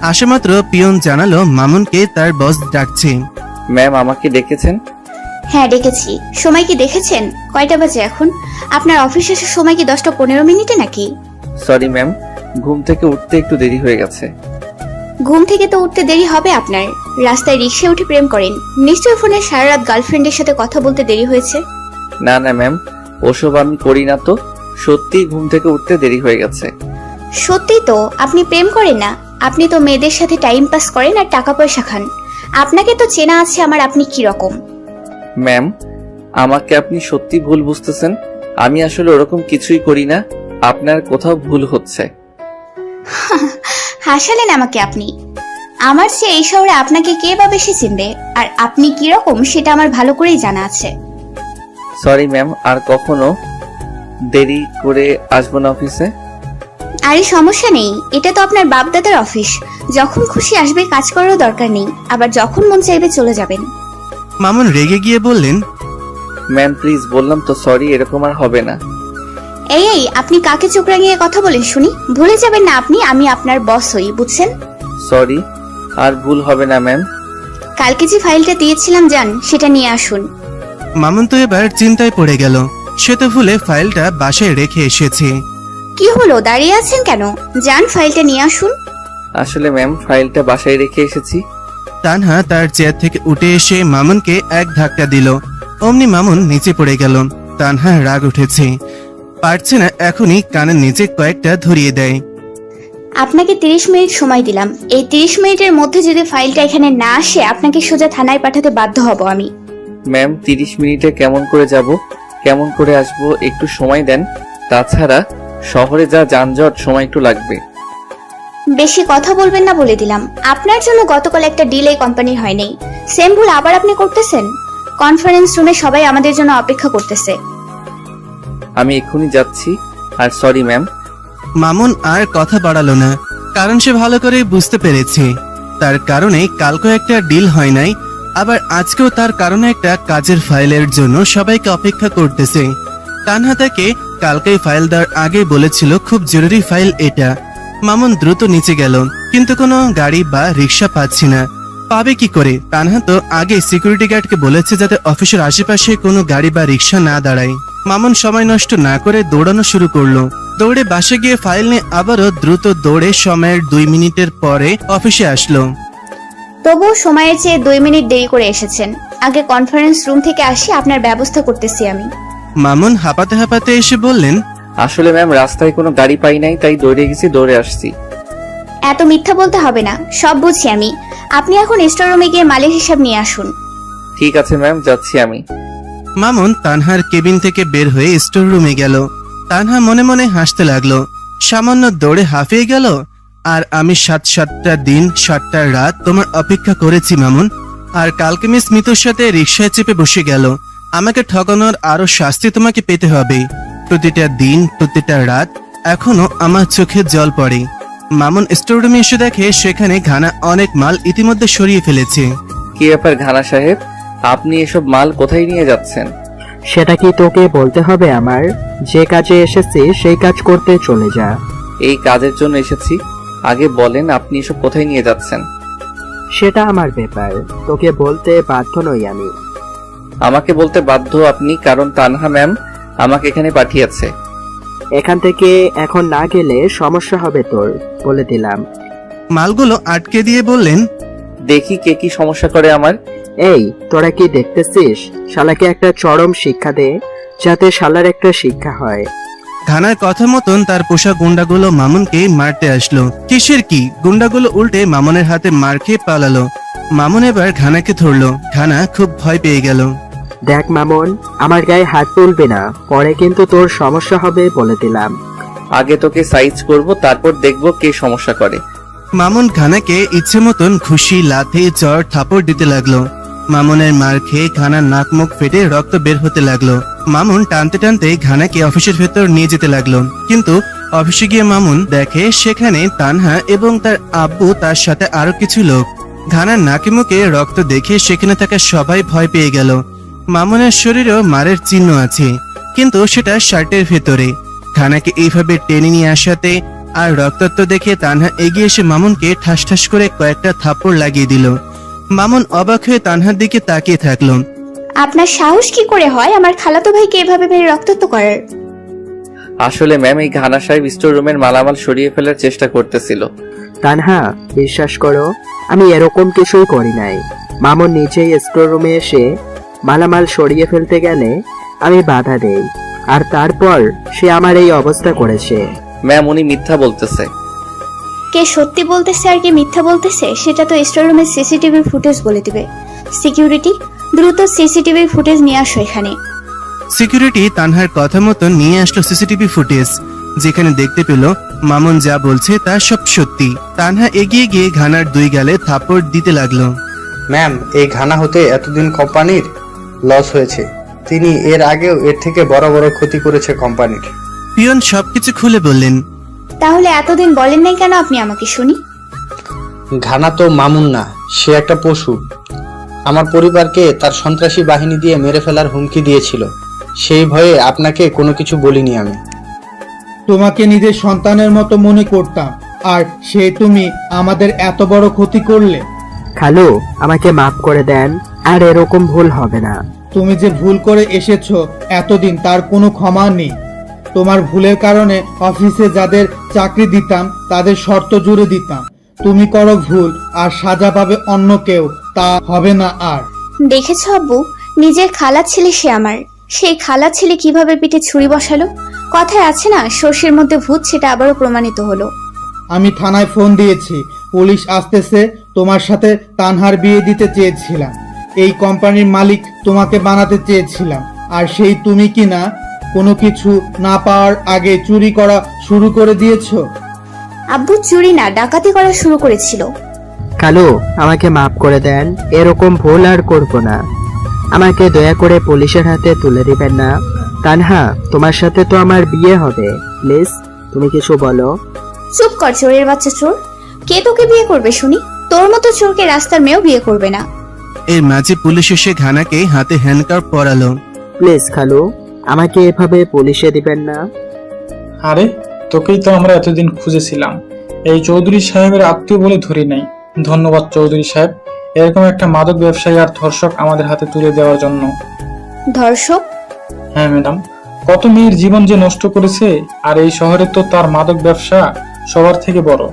আসামাত্র পিয়ন জানালো মামুনকে তার বস ডাকছে। ম্যাম, আমাকে ডেকেছেন? হ্যাঁ ডেকেছি। সময় কি দেখেছেন? কয়টা বাজে এখন? আপনার অফিস শেষের সময় কি 10টা 15 মিনিটে নাকি? সরি ম্যাম, ঘুম থেকে উঠতে একটু দেরি হয়ে গেছে। ঘুম থেকে তো উঠতে দেরি হবে আপনার। রাস্তায় রিক্সায় উঠে প্রেম করেন, নিশ্চয়ই ফোনে সারা রাত গার্লফ্রেন্ডের সাথে কথা বলতে দেরি হয়েছে। না না ম্যাম, ওসব আমি করি না তো। সত্যি ঘুম থেকে উঠতে দেরি হয়ে গেছে। সত্যি তো আপনি প্রেম করেন না, আপনি তো মেয়েদের সাথে টাইম পাস করেন আর টাকা পয়সা খান। আপনাকে তো চেনা আছে আমার, আপনি কি রকম। ম্যাম, আমাকে আপনি সত্যি ভুল বুঝতেছেন। আমি আসলে ওরকম কিছুই করি না। আপনার কোথাও ভুল হচ্ছে। হাসালেন আমাকে আপনি। আমার চেয়ে এই শহরে আপনাকে কে বা বেশি চিনবে, আর আপনি কি রকম সেটা আমার ভালো করেই জানা আছে। সরি ম্যাম, আর কখনো দেরি করে আসবো না অফিসে। আরে সমস্যা নেই, এটা তো আপনার বাপদাদার অফিস। যখন খুশি আসবে, কাজ করারও দরকার নেই, আবার যখন মন চাইবে চলে যাবেন। মামুন রেগে গিয়ে বললেন, ম্যাম প্লিজ, বললাম তো সরি, এরকম আর হবে না। এই আপনি কাকে চোখ রাঙিয়ে কথা বলেন শুনি? ভুলে যাবেন না আপনি, আমি আপনার বস হই, বুঝছেন? সরি, আর ভুল হবে না ম্যাম। কালকে যে ফাইলটা দিয়েছিলাম যান, সেটা নিয়ে আসুন। মামুন তো এবার চিন্তায় পড়ে গেল। সে তো ভুলে ফাইলটা বাসায় রেখে এসেছে। কি হলো, দাঁড়িয়ে আছেন কেন? যান ফাইলটা নিয়ে আসুন। আসলে ম্যাম, ফাইলটা বাসায় রেখে এসেছি। তানহা তার চেয়ার থেকে উঠে এসে মামুনকে এক ধাক্কা দিল। অমনি মামুন নিচে পড়ে গেল। তানহা রাগ উঠেছে, পারছে না এখনই কানের নিচে কয়েকটা ধরিয়ে দেয়। আপনাকে 30 মিনিট সময় দিলাম, এই 30 মিনিটের মধ্যে যদি ফাইলটা এখানে না আসে, আপনাকে সোজা থানায় পাঠাতে বাধ্য হব আমি। ম্যাম, 30 মিনিটে কেমন করে যাব, কেমন করে আসব, একটু সময় দেন। তাছাড়া শহরে যা যানজট, সময় একটু লাগবে। বেশি কথা বলবেন না বলে দিলাম। আপনার জন্য গতকাল একটা ডিল এই কোম্পানির হয়নি, সেম ভুল আবার আপনি করতেছেন। কনফারেন্স রুমে সবাই আমাদের জন্য অপেক্ষা করতেছে। আমি এক্ষুনি যাচ্ছি। আর সরি ম্যাম। মামুন আর কথা বাড়ালো না, কারণ সে ভালো করে বুঝতে পেরেছে তার কারণে কালকে একটা ডিল হয় নাই, আবার আজকেও তার কারণে একটা কাজের ফাইলের জন্য সবাইকে অপেক্ষা করতেছে। তানহা তাকে কালকেই ফাইল দেওয়ার আগে বলেছিল খুব জরুরি ফাইল এটা। মামুন দ্রুত নিচে গেল, কিন্তু কোনো গাড়ি বা রিক্সা পাচ্ছি না। পাবে কি করে? তানহা তো আগে সিকিউরিটি গার্ডকে বলেছে যাতে অফিসের আশেপাশে কোনো গাড়ি বা রিক্সা না দাঁড়ায়। মামুন সময় নষ্ট না করে দৌড়ানো শুরু করলো। দৌড়ে বাসে গিয়ে ফাইল নিয়ে আবারও দ্রুত দৌড়ে সময়ের 2 মিনিটের পরে অফিসে আসলো। তবুও সময়ের চেয়ে 2 মিনিট দেরি করে এসেছেন। আগে কনফারেন্স রুম থেকে আসি, আপনার ব্যবস্থা করতেছি আমি। মামুন হাঁপাতে হাঁপাতে এসে বললেন, আসলে ম্যাম, রাস্তায় কোনো গাড়ি পাই নাই, তাই দৌড়ে গেছি, দৌড়ে আসছি। এত মিথ্যা বলতে হবে না, সব বুঝছি আমি। আপনি এখন স্টোর রুমে গিয়ে মালের হিসাব নিয়ে আসুন। ঠিক আছে ম্যাম, যাচ্ছি আমি। মামুন তানহার কেবিন থেকে বের হয়ে স্টোর রুমে গেল। তানহা মনে মনে হাসতে লাগলো। সামান্য দৌড়ে হাঁফিয়ে গেল। আর আমি 7টা দিন 7টা রাত তোমার অপেক্ষা করেছি মামুন। আর কালকে মিস মিতুর সাথে রিক্সায় চেপে বসে গেল। আমাকে ঠকানোর আরো শাস্তি তোমাকে পেতে হবে। প্রতিটা দিন, প্রতিটা রাত এখনো আমার চোখে জল পড়ে। মামুন স্টোর রুমে এসে দেখে সেখানে ঘানা অনেক মাল ইতিমধ্যে সরিয়ে ফেলেছে। কি ব্যাপার ঘানা সাহেব, আপনি এসব মাল কোথায় নিয়ে যাচ্ছেন? সেটা কি তোকে বলতে হবে আমার? যে কাজে এসেছি সেই কাজ করতে চলে যা। এই কাজের জন্য এসেছি, আগে বলেন আপনি এসব কোথায় নিয়ে যাচ্ছেন। সেটা আমার ব্যাপার, তোকে বলতে বাধ্য নই আমি। আমাকে বলতে বাধ্য আপনি, কারণ তানহা ম্যাম আমাকে এখানে পাঠিয়েছে। এখান থেকে এখন না গেলে সমস্যা হবে তোর, বলে দিলাম। মালগুলো আটকে দিয়ে বললেন, দেখি কে কি সমস্যা করে আমার। এই তোরা কি দেখতেছিস? শালাকে একটা চরম শিক্ষা দে, যাতে শালার একটা শিক্ষা হয়। ঘানার কথা মতন তার পোষা গুন্ডাগুলো মামুনকে মারতে আসলো। কিসের কি, গুন্ডাগুলো উল্টে মামুনের হাতে মার খেয়ে পালালো। মামুন এবার ঘানাকে ধরলো। ঘানা খুব ভয় পেয়ে গেল। দেখ মামুন, আমার গায়ে হাত তুলবি না, পরে কিন্তু তোর সমস্যা হবে বলে দিলাম। আগে তোকে সাইজ করব, তারপর দেখব কে সমস্যা করে। মামুন ঘানাকে ইচ্ছে মতন খুশি লাথি চর থাপড় দিতে লাগলো। মামুনের মার খেয়ে ঘানার নাক মুখ ফেটে রক্ত বের হতে লাগলো। মামুন টানতে টানতে ঘানাকে অফিসের ভেতর নিয়ে যেতে লাগলো, কিন্তু অফিসে গিয়ে মামুন দেখে সেখানে তানহা এবং তার আব্বু, তার সাথে আরো কিছু লোক। ঘানার নাকে মুখে রক্ত দেখে সেখানে থাকা সবাই ভয় পেয়ে গেল। মামুনের শরীরেও মারের চিহ্ন আছে, কিন্তু সেটা শার্টের ভেতরে। ঘানাকে এইভাবে টেনে নিয়ে আসাতে আর রক্তাক্ত দেখে তানহা এগিয়ে এসে মামুনকে ঠাস ঠাস করে কয়েকটা থাপ্পড় লাগিয়ে দিল। মামুন অবাক হয়ে তানহার দিকে তাকিয়ে থাকলো। আপনার সাহস কি করে হয় আমার খালাতো ভাইকে এভাবে মেরে রক্তাক্ত করার? আসলে ম্যাম, এই ঘানা সাহেব স্টোর রুমের মালামাল সরিয়ে ফেলার চেষ্টা করতেছিল। তানহা, বিশ্বাস করো, আমি এরকম কিছুই করি নাই। মামুন নিজেই স্টোর রুমে এসে মালামাল সরিয়ে ফেলতে গেলে আমি বাধা দেই, আর তারপর সে আমার এই অবস্থা করেছে। ম্যাম, উনি মিথ্যা বলতেছে। কে সত্যি বলতেছে আর কে মিথ্যা বলতেছে সেটা তো স্টোর রুমের সিসিটিভি ফুটেজ বলে দিবে। সিকিউরিটি, দ্রুত সিসিটিভি ফুটেজ নিয়ে আসো এখানে। সিকিউরিটি তানহার কথা মতো নিয়ে আসলো সিসিটিভি ফুটেজ, যেখানে দেখতে পেল মামুন যা বলছে তা সব সত্যি। তানহা এগিয়ে গিয়ে ঘানার দুই গালে থাপড় দিতে লাগলো। ম্যাম, এই ঘানা হতে এতদিন কোম্পানির লস হয়েছে। তিনি এর আগেও এর থেকে বড় বড় ক্ষতি করেছে কোম্পানির। পিয়ন সবকিছু খুলে বললেন। তাহলে এতদিন বলেন নাই কেন আপনি আমাকে? শুনি। ঘানা তো মামুন না, সে একটা পশু। আমার পরিবারকে তার সন্ত্রাসী বাহিনী দিয়ে মেরে ফেলার হুমকি দিয়েছিল। সেই ভয়ে আপনাকে কোনো কিছু বলিনি আমি। তোমাকে নিজের সন্তানের মতো মনে করতাম, আর সে তুমি আমাদের এত বড় ক্ষতি করলে। খালু, আমাকে মাফ করে দেন, আর এরকম ভুল হবে না। তুমি যে ভুল করে এসেছো এতদিন, তার কোনো ক্ষমা নেই। তোমার ভুলের কারণে অফিসে যাদের চাকরি দিতাম তাদের শর্ত জুড়ে দিতাম। তুমি করো ভুল আর সাজা পাবে অন্য কেউ, তা হবে না আর। দেখেছো আব্বু, নিজের খালা ছেলে সে আমার, সেই খালা ছেলে কিভাবে পিঠে ছুরি বসালো। কথায় আছে না, সর্ষের মধ্যে ভূত, সেটা আবারও প্রমাণিত হলো। আমি থানায় ফোন দিয়েছি, পুলিশ আসতেছে। তোমার সাথে তানহার বিয়ে দিতে চেয়েছিলাম, এই কোম্পানির মালিক তোমাকে বানাতে চেয়েছিলাম, আর সেই তুমি কি না কোনো কিছু না পাওয়ার আগে চুরি করা শুরু করে দিয়েছো। আব্বু চুরি না, ডাকাতি করা শুরু করেছিল। খালু, আমাকে মাফ করে দেন, এরকম ভুল আর করবো না। আমাকে দয়া করে পুলিশের হাতে তুলে দিবেন না। তানহা, তোমার সাথে তো আমার বিয়ে হবে, প্লিজ তুমি কিছু বলো। চুপ কর চোরের বাচ্চা চোর। কে তোকে বিয়ে করবে শুনি? তোর মতো চোরকে রাস্তার মেয়েও বিয়ে করবে না। এর মাঝে পুলিশ এসে ঘানাকে হাতে হ্যান্ডকাপ পরালো। প্লিজ খালু, আমাকে এভাবে পুলিশে দিবেন না। আরে, তোকেই তো আমরা এতদিন খুঁজেছিলাম। এই চৌধুরী সাহেবের আত্মীয় বলে ধরি নাই। ধন্যবাদ চৌধুরী সাহেব, এরকম একটা মাদক ব্যবসায়ী আর ধর্ষক আমাদের হাতে তুলে দেওয়ার জন্য। ধর্ষক? হ্যাঁ ম্যাডাম, কত মেয়ের জীবন যে নষ্ট করেছে, আর এই শহরে তো তার মাদক ব্যবসা সবার থেকে বড়।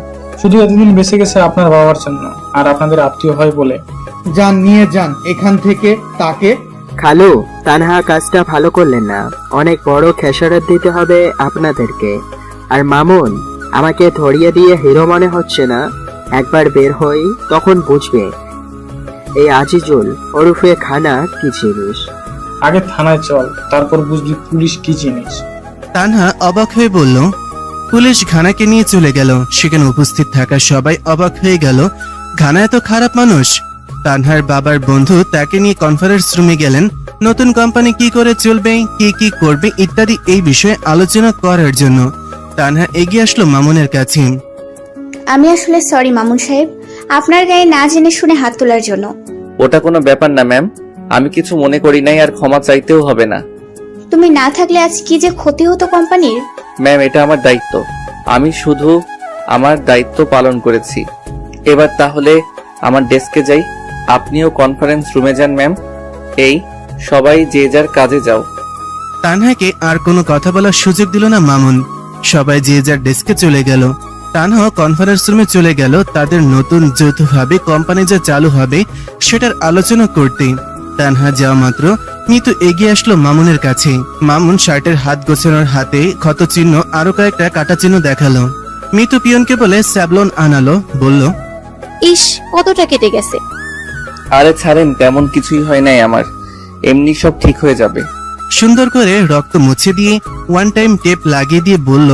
শুধু এতদিন বেঁচে গেছে আপনার বাবার জন্য, আর আপনাদের আত্মীয় হয় বলে। যান, নিয়ে যান এখান থেকে তাকে। খালু, তানহা কাজটা ভালো করলেন না, অনেক বড় খেসারত দিতে হবে আপনাদেরকে। আর মামুন, আমাকে ধরিয়ে দিয়ে হিরো মনে হচ্ছে না। একবার বের হই, তখন বুঝবে এই আজিজুল ওরফে খানা কি জিনিস। আগে থানায় চল, তারপর বুঝবি পুলিশ কি জিনিস। তানহা অবাক হয়ে বলল। পুলিশ ঘানাকে নিয়ে চলে গেল। সেখানে উপস্থিত থাকা সবাই অবাক হয়ে গেল। ঘানা এত খারাপ মানুষ? তানহার বাবার বন্ধু তাকে নিয়ে কনফারেন্স রুমে গেলেন নতুন কোম্পানি কি করে চলবে, কি করবে ইত্যাদি এই বিষয়ে আলোচনা করার জন্য। তানহা এগিয়ে আসলো মামুনের কাছে। আমি আসলে সরি মামুন সাহেব, আপনার গায়ে না জেনে শুনে হাত তোলার জন্য। ওটা কোনো ব্যাপার না ম্যাম, আমি কিছু মনে করি নাই, আর ক্ষমা চাইতেও হবে না। তুমি না থাকলে আজ কি যে ক্ষতি হতো কোম্পানির। ম্যাম, এটা আমার দায়িত্ব, আমি শুধু আমার দায়িত্ব পালন করেছি। এবার তাহলে আমার ডেস্কে যাই, আপনিও কনফারেন্স রুমে যান ম্যাম। এই সবাই যে যার কাজে যাও। তানহাকে আর কোনো কথা বলার সুযোগ দিল না মামুন। সবাই যে যার ডেস্কে চলে গেল। তানহা কনফারেন্স রুমে চলে গেল তাদের নতুন যৌথভাবে কোম্পানি যা চালু হবে সেটার আলোচনা করতে। তানহা যাওয়া মাত্র মিতু এগিয়ে আসলো মামুনের কাছে। মামুন শার্টের হাত গোছানোর হাতে ক্ষত চিহ্ন আরো কয়েকটা কাটা চিহ্ন দেখালো। মিতু পিয়নকে বলে স্যাবলন আনালো, বলল, ইস, কতটা কেটে গেছে। আরে ছাড়েন, তেমন কিছুই হয় নাই আমার। এমনি সব ঠিক হয়ে যাবে। সুন্দর করে রক্ত মুছে দিয়ে ওয়ান টাইম টেপ লাগিয়ে দিয়ে বলল,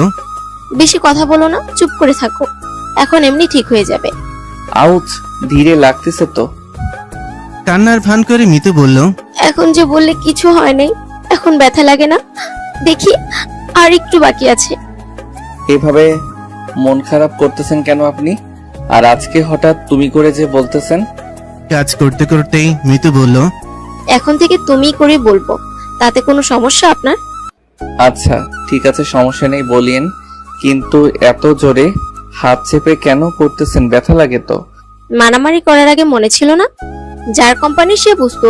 বেশি কথা বলো না, চুপ করে থাকো। এখন এমনি ঠিক হয়ে যাবে। আউচ, ধীরে লাগতেছে তো। কান্নার ভান করে মিতু বলল, এখন যে বললে কিছু হয় নাই, এখন ব্যথা লাগে না? দেখি, আর একটু বাকি আছে। এভাবে মন খারাপ করতেছেন কেন আপনি? আর আজকে হঠাৎ তুমি করে যে বলতেছেন? কাজ করতে করতেই মিতু বলল, এখন থেকে তুমি করে বলবো, তাতে কোনো সমস্যা আপনার? আচ্ছা ঠিক আছে, সমস্যা নেই, বলিয়েন। কিন্তু এত জোরে হাত চেপে কেন করতেছেন? ব্যথা লাগে তো। মারামারি করার আগে মনে ছিল না? যার কোম্পানি সে বুঝতো,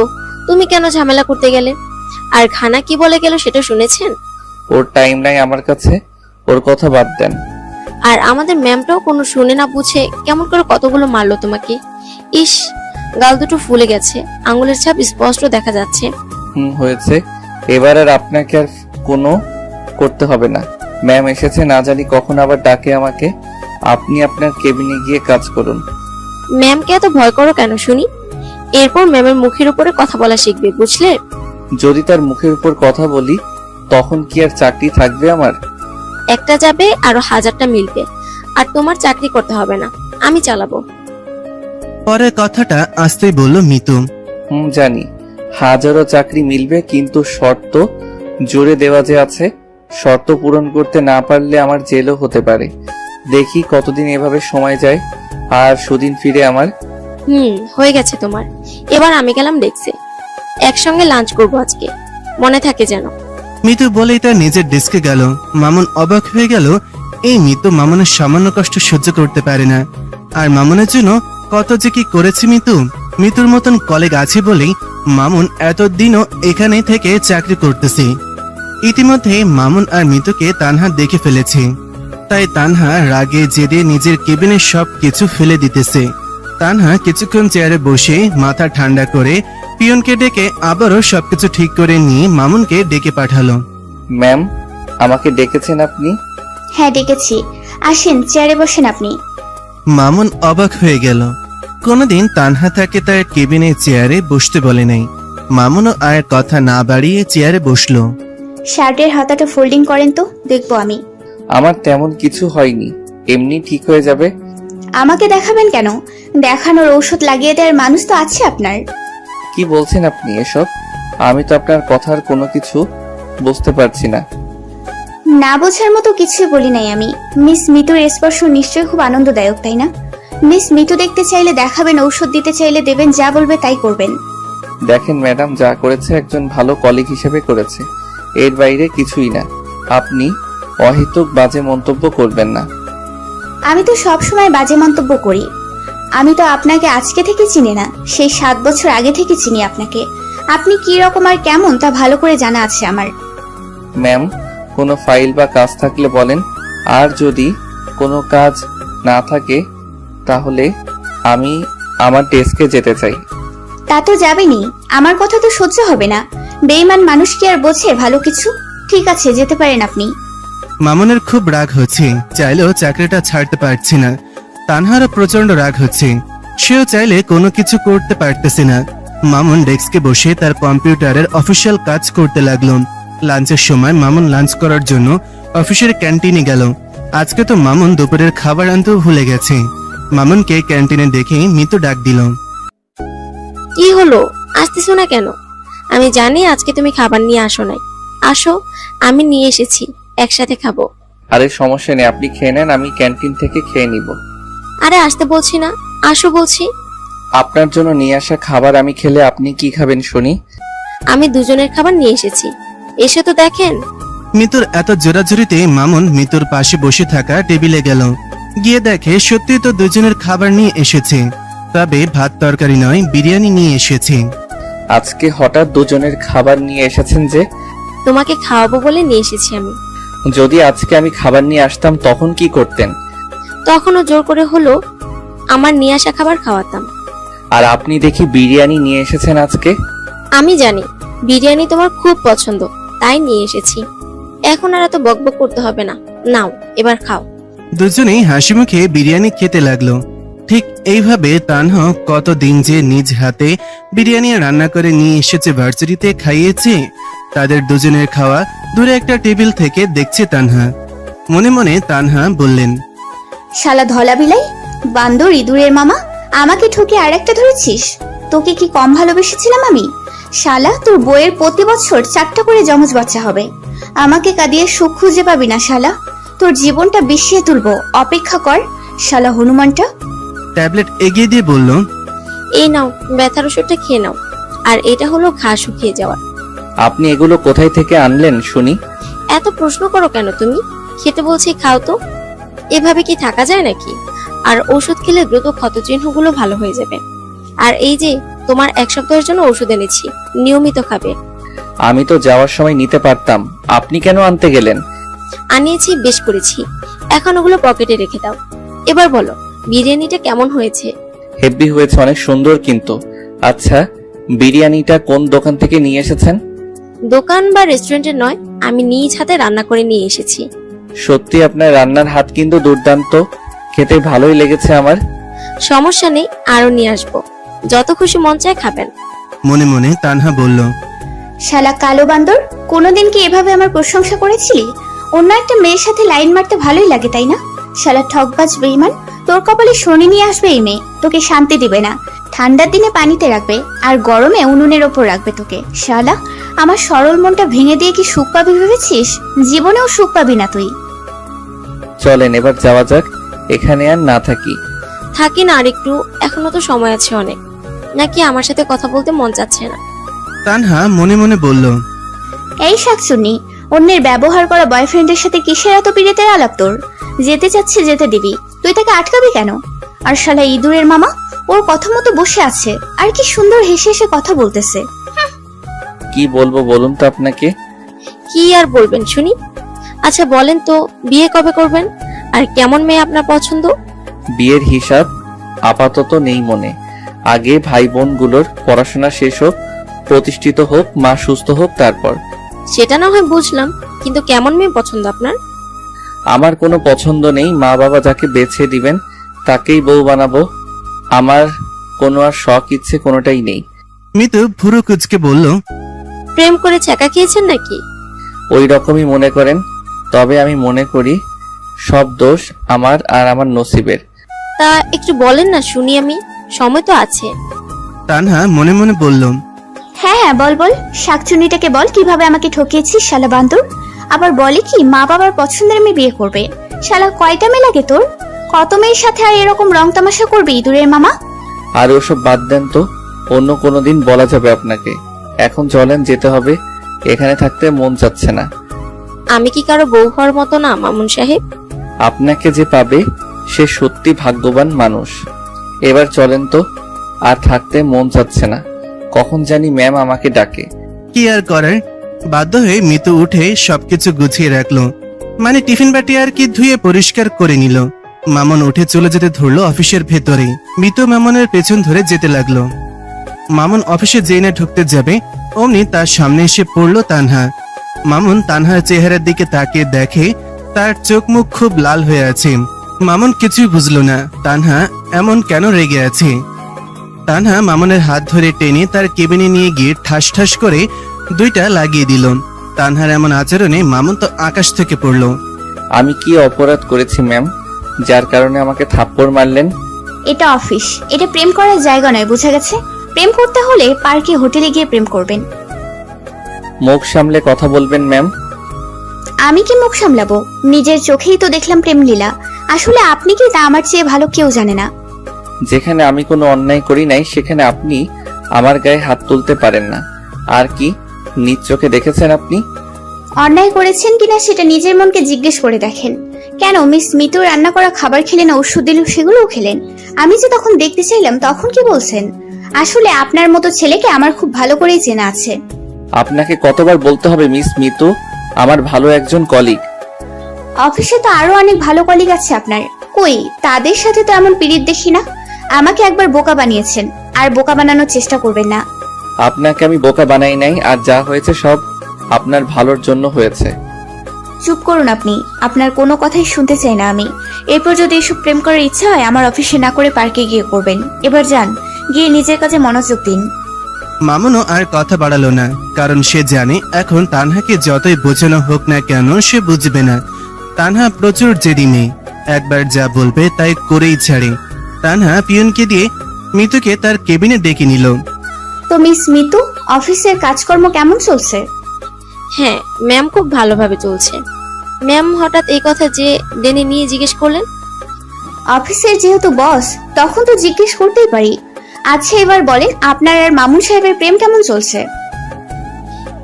তুমি কেন ঝামেলা করতে গেলে? আর খানা কি বলে গেল সেটা শুনেছেন? ওর টাইম নাই আমার কাছে, ওর কথা বাদ দেন। আর আমাদের ম্যামটাও কোনো শুনে না বুঝে কেমন করে কতগুলো মারলো তোমাকে। ইস, গাল দুটো ফুলে গেছে, আঙুলের ছাপ স্পষ্ট দেখা যাচ্ছে। হয়েছে, এবার আর আপনাকে আর কোনো করতে হবে না। ম্যাম এসেছে, না জানি কখন আবার ডাকে আমাকে। আপনি আপনার কেবিনে গিয়ে কাজ করুন। ম্যামকে এত ভয় করো কেন শুনি? এরপর ম্যামের মুখের উপরে কথা বলা শিখবে, বুঝলে? যদি তার মুখের উপর কথা বলি তখন কি আর চাকরি থাকবে আমার? একটা যাবে আরো 1000টা মিলবে, আর তোমার চাকরি করতে হবে না, আমি চালাবো। পরের কথাটা আসতেই বলল মিতু। জানি, হাজারো চাকরি মিলবে, কিন্তু শর্ত জোরে দেওয়া যে আছে। শর্ত পূরণ করতে না পারলে আমার জেলও হতে পারে। দেখি কতদিন এভাবে সময় যায়, আর সুদিন ফিরে আমার। হয়ে গেছে তোমার। এবার আমি গেলাম ডেস্কে, একসঙ্গে লাঞ্চ করবো আজকে, মনে থাকে যেন। মিতু বলেই তার নিজের ডেস্কে গেল। মামুন অবাক হয়ে গেল, এই মিতু মামুনের সামান্য কষ্ট সহ্য করতে পারে না। আর মামুনের জন্য কত যে কি করেছে মিতু। মিতুর মতন কলিগ আছে বলেই মামুন এতদিনও এখানে থেকে চাকরি করতেছে। ইতিমধ্যে মামুন আর মিতুকে তানহা দেখে ফেলেছে, তাই তানহা রাগে জেদে নিজের কেবিনের সব কিছু ফেলে দিতেছে। তানহা কিছুক্ষণ চেয়ারে বসে মাথা ঠান্ডা করে পিয়নকে ডেকে আবারও সবকিছু ঠিক করে নিয়ে মামুনকে ডেকে পাঠালো। ম্যাম, আমাকে ডেকেছেন আপনি? হ্যাঁ ডেকেছি, আসেন চেয়ারে বসেন আপনি। মামুন অবাক হয়ে গেল। কোনোদিন তানহা তাকে তার কেবিনে চেয়ারে বসতে বলে নাই। মামুনও আর কথা না বাড়িয়ে চেয়ারে বসলো। শার্টের হাতাটা ফোল্ডিং করেন তো, দেখবো আমি। আমার তেমন কিছু হয়নি, এমনি ঠিক হয়ে যাবে। আমাকে দেখাবেন কেন? দেখানোর ঔষধ লাগিয়ে দেওয়ার মানুষ তো আছে আপনার। কি বলছেন আপনি এসব? আমি তো আপনার কথার কোনো কিছু বুঝতে পারছি না। না বোঝার মতো কিছুই বলি নাই আমি। মিস মিতুর স্পর্শ নিশ্চয়ই খুব আনন্দদায়ক, তাই না? মিস মিতু দেখতে চাইলে দেখাবেন, ঔষধ দিতে চাইলে দেবেন, যা বলবে তাই করবেন। দেখেন ম্যাডাম, যা করেছে একজন ভালো কলিগ হিসেবে করেছে, এর বাইরে কিছুই না। আপনি অহেতুক বাজে মন্তব্য করবেন না। আমি তো সবসময় বাজে মন্তব্য করি। আমি তো আপনাকে আজকে থেকে চিনি না, সেই 7 বছর আগে থেকে চিনি আপনাকে। আপনি কি রকম আর কেমন তা ভালো করে জানা আছে আমার। ম্যাম, কোনো ফাইল বা কাজ থাকলে বলেন, আর যদি কোনো কাজ না থাকে তাহলে আমি আমার ডেস্কে যেতে চাই। তা তো যাবেনি, আমার কথা তো সহ্য হবে না। বেঈমান মানুষ কি আর বোঝে ভালো কিছু? ঠিক আছে, যেতে পারেন আপনি। মামুনের খুব রাগ হচ্ছে, চাইলেও চাকরিটা ছাড়তে পারছে না। তানহারও প্রচন্ড রাগ হচ্ছে, সেও চাইলে কোনো কিছু করতে পারতেছে না। মামুন ডেস্কে বসে তার কম্পিউটারের অফিসিয়াল কাজ করতে লাগলো। লাঞ্চের সময় মামুন লাঞ্চ করার জন্য অফিসের ক্যান্টিনে গেল। আজকে তো মামুন দুপুরের খাবার আনতেও ভুলে গেছে। মামুনকে ক্যান্টিনে দেখে মিতু ডাক দিল। কি হলো, আসতেছো না কেন? আমি জানি আজকে তুমি খাবার নিয়ে আসো নাই। আসো, আমি নিয়ে এসেছি, একসাথে খাবো। আরে সমস্যা নেই, আপনি খেয়ে নেন, আমি ক্যান্টিন থেকে খেয়ে নিব। আরে আসতে বলছি না, আসো বলছি। আপনার জন্য নিয়ে আসা খাবার আমি খেলে আপনি কি খাবেন শুনি? আমি দুজনের খাবার নিয়ে এসেছি, এসে তো দেখেন। মিতুর এত জোরাজুরিতে মামুন মিতুর পাশে বসে থাকা টেবিলে গেল। গিয়ে দেখে সত্যি তো দুজনের খাবার নিয়ে এসেছে, তবে ভাত তরকারি নয়, বিরিয়ানি নিয়ে এসেছে। আজকে হঠাৎ দুজনের খাবার নিয়ে এসেছেন যে? তোমাকে খাওয়াবো বলে নিয়ে এসেছি আমি। যদি আজকে আমি খাবার নিয়ে আসতাম তখন কি করতেন? তখনও জোর করে হলো আমার নিয়ে আসা খাবার খাওয়াতাম। আর আপনি দেখি বিরিয়ানি নিয়ে এসেছেন আজকে। আমি জানি বিরিয়ানি তোমার খুব পছন্দ, তাই নিয়ে এসেছি। এখন আর এত বকবক করতে হবে না, নাও এবার খাও। দুজনেই হাসি মুখে বিরিয়ানি খেতে লাগলো। ঠিক এইভাবে তানহা কতদিন যে নিজ হাতে বিরিয়ানি রান্না করে নিয়ে এসেছে ভার্সিটিতে খাইয়েছে। তাদের দুজনের খাওয়া দূরে একটা টেবিল থেকে দেখছে তানহা। মনে মনে তানহা বললেন, শালা ধলা বিলাই, বান্দর ইঁদুরের মামা, আমাকে ঠকে আর একটা ধরেছিস। তোকে কি কম ভালোবেসেছিলাম আমি? শালা, তোর বইয়ের প্রতি বছর 4টা করে যমজ বাচ্চা হবে। আমাকে কাঁদিয়ে সুখ খুঁজে পাবি না শালা। তোর জীবনটা বিষিয়ে তুলবো, অপেক্ষা কর শালা হনুমানটা। ট্যাবলেট এগিয়ে দিয়ে বলল, এই নাও, ব্যথার ওষুধটা খেয়ে নাও। আর এটা হলো ঘা শুকিয়ে যাওয়া। আপনি এগুলো কোথায় থেকে আনলেন শুনি? এত প্রশ্ন করো কেন তুমি? খেতে বলছি খাও তো। এভাবে কি থাকা যায় নাকি? আর ওষুধ খেলে দ্রুত ক্ষতচিহ্নগুলো ভালো হয়ে যাবে। আর এই যে তোমার 1 সপ্তাহের জন্য ওষুধ এনেছি, নিয়মিত খাবে। আমি তো যাওয়ার সময় নিতে পারতাম, আপনি কেন আনতে গেলেন? আনিয়েছি, বেশ করেছি। এখন ওগুলো পকেটে রেখে দাও। এবার বলো, বিরিয়ানিটা কেমন হয়েছে? হেভি হয়েছে, অনেক সুন্দর। কিন্তু আচ্ছা, বিরিয়ানিটা কোন দোকান থেকে নিয়ে এসেছেন? দোকান বা রেস্টুরেন্টের নয়, আমি নিজ হাতে রান্না করে নিয়ে এসেছি। সত্যি আপনার রান্নার হাত কিন্তু দুর্দান্ত, খেতে ভালোই লেগেছে আমার। সমস্যা নেই, আরো নিয়ে আসবো। যত খুশি মন চায় খাবেন। মনে মনে তানহা বলল, শালা কালো বান্দর, কোনোদিন কি এভাবে আমার প্রশংসা করেছিলি? অন্য একটা মেয়ের সাথে লাইন মারতে ভালোই লাগে তাই না? শালা ঠকবাজ বেঈমান, তোর কপালে শনি নিয়ে আসবে এই মেয়ে, তোকে শান্তি দিবে না। ঠান্ডার দিনে পানিতে রাখবে আর গরমে উনুনের ওপর রাখবে তোকে। শালা, আমার সরল মনটা ভেঙে দিয়ে কি সুখ পাবি ভেবেছিস? জীবনেও সুখ পাবি না তুই। চলেন এবার যাওয়া যাক, এখানে আর না থাকি। থাকি না আর একটু, এখনো তো সময় আছে অনেক। নাকি আমার সাথে কথা বলতে মন চাচ্ছে না? তানহা মনে মনে বলল, এই শাকচুন্নি, অন্যের ব্যবহার করা বয়ফ্রেন্ডের সাথে কিসের এত পীড়িতের আলাপ তোর? যেতে চাচ্ছে যেতে দিবি, তুই তাকে আটকাবি কেন? আর শালা ইঁদুরের মামা ওর কথা মতো বসে আছে, আর কি সুন্দর হেসে হেসে কথা বলতেছে। কি বলবো বলুন তো আপনাকে? কি আর বলবেন শুনি। আচ্ছা বলেন তো, বিয়ে কবে করবেন? আর কেমন মেয়ে আপনার পছন্দ? বিয়ের হিসাব আপাতত নেই মনে। আগে ভাই বোনগুলোর পড়াশোনা শেষ হোক, প্রতিষ্ঠিত হোক, মা সুস্থ হোক, তারপর। সেটা না হয় বুঝলাম, কিন্তু কেমন মেয়ে পছন্দ আপনার? আমার কোনো পছন্দ নেই, মা বাবা যাকে বেছে দিবেন তাকেই বউ বানাবো। আমার কোনো আর শখ ইচ্ছে কোনোটাই নেই। মিতু ভুরু কুচকে বলল, প্রেম করে ছ্যাঁকা খেয়েছেন নাকি? ওই রকমই মনে করেন, তবে আমি মনে করি সব দোষ আমার আর আমার নসিবের। তা একটু বলেন না শুনি, আমি সময় তো আছে। তানহা মনে মনে বলল, হ্যাঁ হ্যাঁ, বল বল, শাকচুন্নিটাকে বল কিভাবে আমাকে ঠকিয়েছিস শালা বান্দর। আবার বলে কি মা বাবার পছন্দের মেয়ে বিয়ে করবে। শালা কয়টা মেয়ে লাগে তোর? কত মেয়ের সাথে আর এরকম রং তামাশা করবে ইঁদুরের মামা? আর ওসব বাদ দেন তো, অন্য কোনো দিন বলা যাবে আপনাকে। এখন চলেন, যেতে হবে, এখানে থাকতে মন চাচ্ছে না। আমি কি কারো বউ হওয়ার মতো না মামুন সাহেব? আপনাকে যে পাবে সে সত্যি ভাগ্যবান মানুষ। এবার চলেন তো, আর থাকতে মন চাচ্ছে না। কখন জানি ম্যাম আমাকে ডাকে। কি আর করার, বাধ্য হয়ে মিতু উঠে সবকিছু গুছিয়ে রাখলো। মানে টিফিন বাটি আর কি ধুয়ে পরিষ্কার করে নিল। মামুন উঠে চলে যেতে ধরলো অফিসের ভেতরে। মিতু মামুনের পেছন ধরে যেতে লাগলো। মামুন অফিসে যেই না ঢুকতে যাবে অমনি তার সামনে এসে পড়লো তানহা। মামুন তানহার চেহারার দিকে তাকিয়ে দেখে তার চোখ মুখ খুব লাল হয়ে আছে। মামুন কিছুই বুঝলো না তানহা এমন কেন রেগে আছে। তানহা মামুনের হাত ধরে টেনে তার কেবিনে নিয়ে গিয়ে ঠাস ঠাস করে 2টা লাগিয়ে দিল। তানহার এমন আচরণে মামুন তো আকাশ থেকে পড়লো। আমি কি অপরাধ করেছি ম্যাম, যার কারণে আমাকে থাপ্পড় মারলেন? এটা অফিস, এটা প্রেম করার জায়গা নয়, বুঝা গেছে? প্রেম করতে হলে পার্কে হোটেলে গিয়ে প্রেম করবেন। মুখ সামলে কথা বলবেন ম্যাম। আমি কি মুখ সামলাবো? নিজের চোখেই তো দেখলাম প্রেম লীলা। আসলে আপনি কি তা আমার চেয়ে ভালো কেউ জানে না। যেখানে আমি কোনো অন্যায় করি নাই সেখানে আপনি আমার গায়ে হাত তুলতে পারেন না। আর কি নিজ চোখে দেখেছেন আপনি? অন্যায় করেছেন কিনা সেটা নিজের মনকে জিজ্ঞেস করে দেখেন। কেন মিস মিতু রান্না করা খাবার খেলেন, ওষুধ দিল সেগুলোও খেলেন? আমি যে তখন দেখতে চাইলাম তখন কি বলছেন? আসলে আপনার মতো ছেলেকে আমার খুব ভালো করেই চেনা আছে। আপনাকে কতবার বলতে হবে মিস মিতু আমার ভালো একজন কলিগ। অফিসে তো আরো অনেক ভালো কলিগ আছে আপনার, কই তাদের সাথে তো এমন পিরিত দেখি না। আমাকে একবার বোকা বানিয়েছেন, আর বোকা বানানোর চেষ্টা করবেন না। আপনাকে আমি বোকা বানাই নাই, আর যা হয়েছে সব আপনার ভালোর জন্য হয়েছে। চুপ করুন আপনি, আপনার কোনো কথাই শুনতে চাই না আমি। এরপর যদি এসব প্রেম করার ইচ্ছা হয় আমার অফিসে না করে পার্কে গিয়ে করবেন। এবার যান, গিয়ে নিজের কাজে মনোযোগ দিন। মামুনও আর কথা বাড়ালো না, কারণ সে জানে এখন তানহাকে যতই বোঝানো হোক না কেন সে বুঝবে না। তানহা প্রচুর জেদি মেয়ে, একবার যা বলবে তাই করেই ছাড়ে। তানহা পিয়নকে দিয়ে মিতুকে তার কেবিনে ডেকে নিল। তো মিস মিতু, অফিসের কাজকর্ম কেমন চলছে? হ্যাঁ ম্যাম, খুব ভালোভাবে চলছে। ম্যাম হঠাৎ এই কথা যে ডেনে নিয়ে জিজ্ঞেস করলেন? অফিসের যেহেতু বস, তখন তো জিজ্ঞেস করতেই পারি। আচ্ছা এবার বলেন, আপনার আর মামুন সাহেবের প্রেম কেমন চলছে?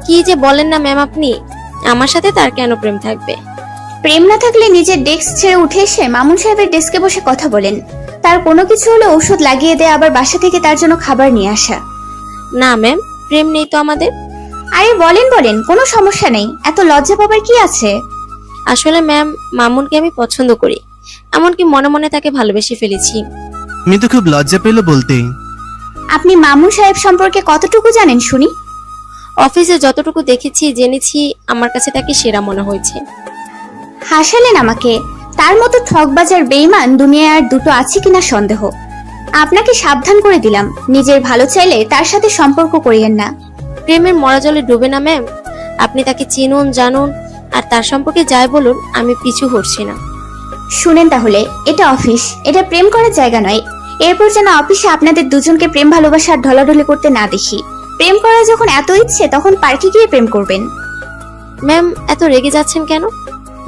কি যে বলেন না ম্যাম আপনি, আমার সাথে তার কেন প্রেম থাকবে? প্রেম না থাকলে নিজের ডেস্ক ছেড়ে উঠে এসে মামুন সাহেবের ডেস্কে বসে কথা বলেন। তার কোনো কিছু হলে ওষুধ লাগিয়ে দেয়, আবার বাসা থেকে তার জন্য খাবার নিয়ে আসা। না ম্যাম, প্রেম নেই তো আমাদের। আরে বলেন বলেন, কোনো সমস্যা নেই, এত লজ্জা পাবার কি আছে? আসলে ম্যাম, মামুনকে আমি পছন্দ করি, এমনকি মনে মনে তাকে ভালোবেসে ফেলেছি। মিতু খুব লজ্জা পেল বলতে। আপনি মামুন সাহেব সম্পর্কে কতটুকু জানেন শুনি? অফিসে যতটুকু দেখেছি জেনেছি, আমার কাছে তাকে সেরা মনে হয়েছে। হাসালেন আমাকে। তার মতো ঠকবাজার বেঈমান দুনিয়ায় আর দুটো আছে কিনা সন্দেহ। আপনাকে সাবধান করে দিলাম, নিজের ভালো চাইলে তার সাথে সম্পর্ক করিয়েন না। প্রেমের মরা জলে ডুবে না ম্যাম। আপনি তাকে চিনুন, জানুন, আর তার সম্পর্কে যাই বলুন, আমি পিছু হটছি না। শুনেন তাহলে, এটা অফিস, এটা প্রেম করার জায়গা নয়। এরপর যেন অফিসে আপনাদের দুজনকে প্রেম ভালোবাসার ঢলাঢলি করতে না দেখি। প্রেম করার যখন এত ইচ্ছে, তখন পার্কে গিয়ে প্রেম করবেন। ম্যাম, এত রেগে যাচ্ছেন কেন?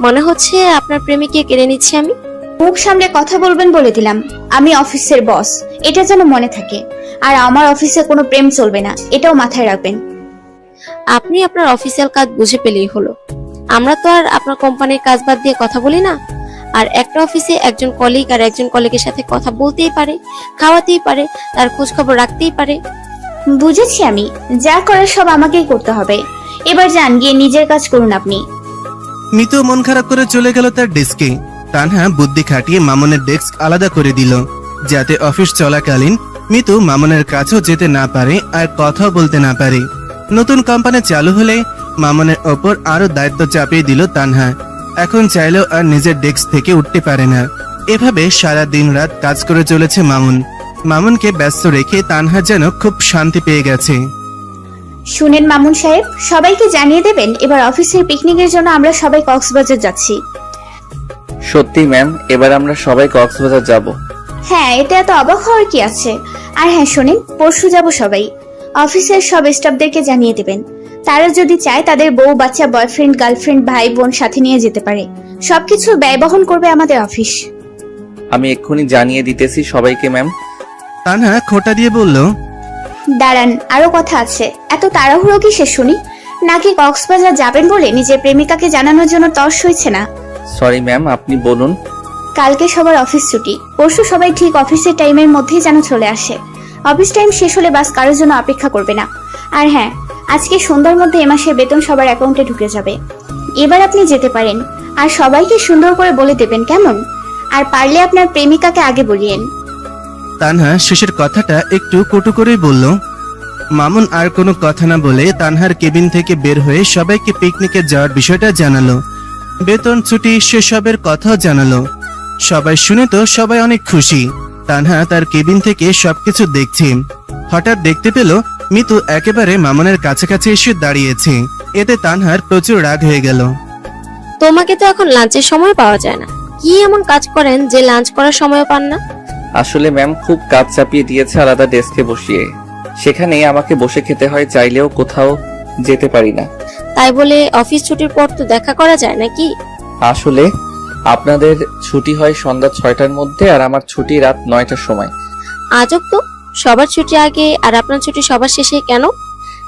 মনে হচ্ছে আপনার প্রেমিককে কেড়ে নিচ্ছি আমি। মুখ সামলে কথা বলবেন বলে দিলাম। আমি অফিসের বস, এটা যেন মনে থাকে। আর আমার অফিসে কোনো প্রেম চলবে না, এটাও মাথায় রাখবেন। আপনি আপনার অফিসিয়াল কাজ বুঝে পেলেই হলো। আমরা তো আর আপনার কোম্পানির কাজ বাদ দিয়ে কথা বলি না। আর একটা অফিসে একজন কলিগ আর একজন কলিগের সাথে কথা বলতেই পারে, খাওয়াতেই পারে, তার খোঁজ খবর রাখতেই পারে। বুঝেছি আমি, যা করার সব আমাকেই করতে হবে। এবার যান, গিয়ে নিজের কাজ করুন আপনি। মিতু মন খারাপ করে চলে গেল তার ডেস্কে। তানহা বুদ্ধি খাটিয়ে মামুনের ডেস্ক আলাদা করে দিল, যাতে অফিস চলাকালীন মিতু মামুনের কাছেও যেতে না পারে আর কথাও বলতে না পারে। নতুন কোম্পানি চালু হলে মামুনের ওপর আরো দায়িত্ব চাপিয়ে দিল তানহা। এখন চাইলেও আর নিজের ডেস্ক থেকে উঠতে পারে না। এভাবে সারা দিন রাত কাজ করে চলেছে মামুন। মামুনকে ব্যস্ত রেখে তানহা যেন খুব শান্তি পেয়ে গেছে। শুনেন মামুন সাহেব, সবাইকে জানিয়ে দেবেন এবার অফিসের পিকনিকের জন্য আমরা সবাই কক্সবাজার যাচ্ছি। সত্যি ম্যাম, এবার আমরা সবাই কক্সবাজার যাব। হ্যাঁ, এটা এত অবাক হওয়ার কি আছে? আর হ্যাঁ শোনেন, পরশু যাব সবাই। অফিসের সব স্টাফদেরকে জানিয়ে দেবেন। তারা যদি চায় তাদের বউ বাচ্চা, বয়ফ্রেন্ড, গার্লফ্রেন্ড, ভাই বোন সাথে নিয়ে যেতে পারে। সবকিছু ব্যয় বহন করবে আমাদের অফিস। আমি এক্ষুনি জানিয়ে দিতেছি সবাইকে ম্যাম। তানহা খোঁটা দিয়ে বলল, দাঁড়ান, আরো কথা আছে। এত তাড়াহুড়ো কিসের শুনি? নাকি কক্সবাজার যাবেন বলে নিজের প্রেমিকাকে জানানোর জন্য তর্স হয়েছে না? সরি ম্যাম, আপনি বলুন। কালকে সবার অফিস ছুটি, পরশু সবাই ঠিক অফিসের টাইমের মধ্যেই যেন চলে আসে। অফিস টাইম শেষ হলে বাস কারোর জন্য অপেক্ষা করবে না। আর হ্যাঁ, আজকে সন্ধ্যার মধ্যে এ মাসের বেতন সবার অ্যাকাউন্টে ঢুকে যাবে। এবার আপনি যেতে পারেন। আর সবাইকে সুন্দর করে বলে দেবেন, কেমন? আর পারলে আপনার প্রেমিকাকে আগে বলিয়েন। তানহা শেষের কথাটা একটু কটু করেই বলল। মামুন আর কোনো কথা না বলে তানহার কেবিন থেকে বের হয়ে সবাইকে পিকনিকে যাওয়ার বিষয়টা জানালো। বেতন ছুটি সেসবের কথাও জানালো। সবাই শুনে তো সবাই অনেক খুশি। তানহা তার কেবিন থেকে সবকিছু দেখছে। হঠাৎ দেখতে পেল মিতু একেবারে মামুনের কাছাকাছি এসে দাঁড়িয়েছে। এতে তানহার প্রচুর রাগ হয়ে গেল। তোমাকে তো এখন লাঞ্চের সময় পাওয়া যায় না। কি এমন কাজ করেন যে লাঞ্চ করার সময়ও পান না? আসলে ম্যাম, খুব কাজ চাপিয়ে দিয়েছে আলাদা ডেস্কে বসিয়ে। সেখানে আমাকে বসে খেতে হয়, চাইলেও কোথাও যেতে পারি না। তাই বলে অফিস ছুটির পর তো দেখা করা যায় নাকি? আসলে আপনাদের ছুটি হয় সন্ধ্যা 6টার মধ্যে, আর আমার ছুটি রাত 9টার সময়। আজব তো, সবার ছুটি আগে আর আপনার ছুটি সবার শেষে কেন?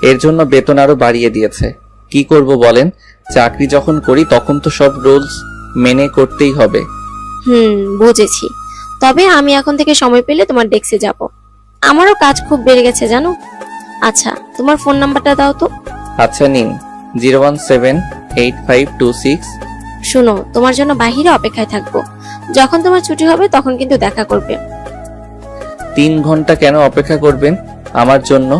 এর জন্য বেতন আরো বাড়িয়ে দিয়েছে। কি করব বলেন, চাকরি যখন করি তখন তো সব রুলস মেনে করতেই হবে। বুঝেছি। তবে আমি এখন থেকে সময় পেলে তোমার ডেস্কে যাব। আমারও কাজ খুব বেড়ে গেছে জানো। আচ্ছা, তোমার ফোন নাম্বারটা দাও তো। আচ্ছা নিন, 0178526। শুনো, তোমার জন্য বাহিরে অপেক্ষায় থাকবো। যখন তোমার ছুটি হবে তখন কিন্তু দেখা করবে। 3 ঘন্টা কেন অপেক্ষা করবেন আমার জন্য?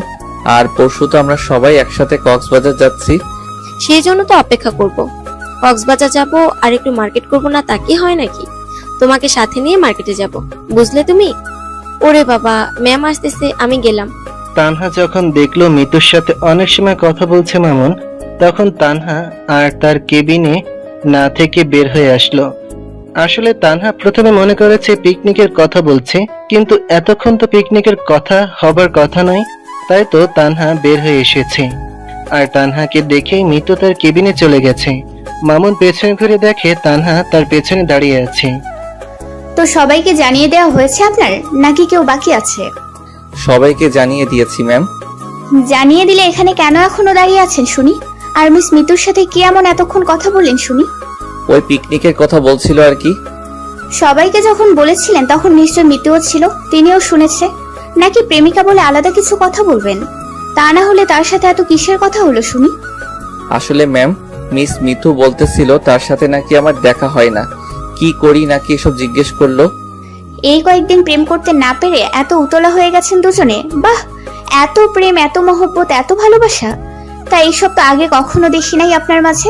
আর পরশু তো আমরা সবাই একসাথে কক্সবাজার যাচ্ছি। সেই জন্য তো অপেক্ষা করব। কক্সবাজার যাব আর একটু মার্কেট করব না, তা কি হয় নাকি? তোমাকে সাথে নিয়ে মার্কেটে যাব, বুঝলে তুমি? ওরে বাবা, ম্যাম আসতেছে, আমি গেলাম। তানহা যখন দেখলো মিতুর সাথে অনেক সময় কথা বলছে মামুন, তখন তানহা আর তার কেবিনে না থেকে বের হয়ে আসলো। আসলে তানহা প্রথমে মনে করেছে পিকনিকের কথা বলছে, কিন্তু এতক্ষণ তো পিকনিকের কথা হবার কথা নয়, তাই তো তানহা বের হয়ে এসেছে। আর তানহাকে দেখেই মিতু তার কেবিনে চলে গেছে। মামুন পেছনে ঘুরে দেখে তানহা তার পেছনে দাঁড়িয়ে আছে। তো সবাইকে জানিয়ে দেওয়া হয়েছে আপনার, নাকি কেউ বাকি আছে? সবাইকে জানিয়ে দিয়েছি ম্যাম। জানিয়ে দিলে এখানে কেন এখনো দাঁড়িয়ে আছেন শুনি? আর মিস মিতুর সাথে কি এমন এতক্ষণ কথা বললেন শুনি? ওই পিকনিকের কথা বলছিল আর কি। সবাইকে যখন বলেছিলেন তখন নিশ্চয় মিতুও ছিল, তিনিও শুনেছে। নাকি প্রেমিকা বলে আলাদা কিছু কথা বলবেন? তা না হলে তার সাথে এত কিসের কথা হলো শুনি? আসলে ম্যাম, মিস মিথু বলতেছিল তার সাথে নাকি আমার দেখা হয় না, কি করি নাকি এসব জিজ্ঞেস করলো। এই কয়েকদিন প্রেম করতে না পেরে এত উতলা হয়ে গেছেন দুজনে। বাহ, এত প্রেম, এত মহব্বত, এত ভালোবাসা! তা এইসব তো আগে কখনো দেখি নাই আপনার মাঝে।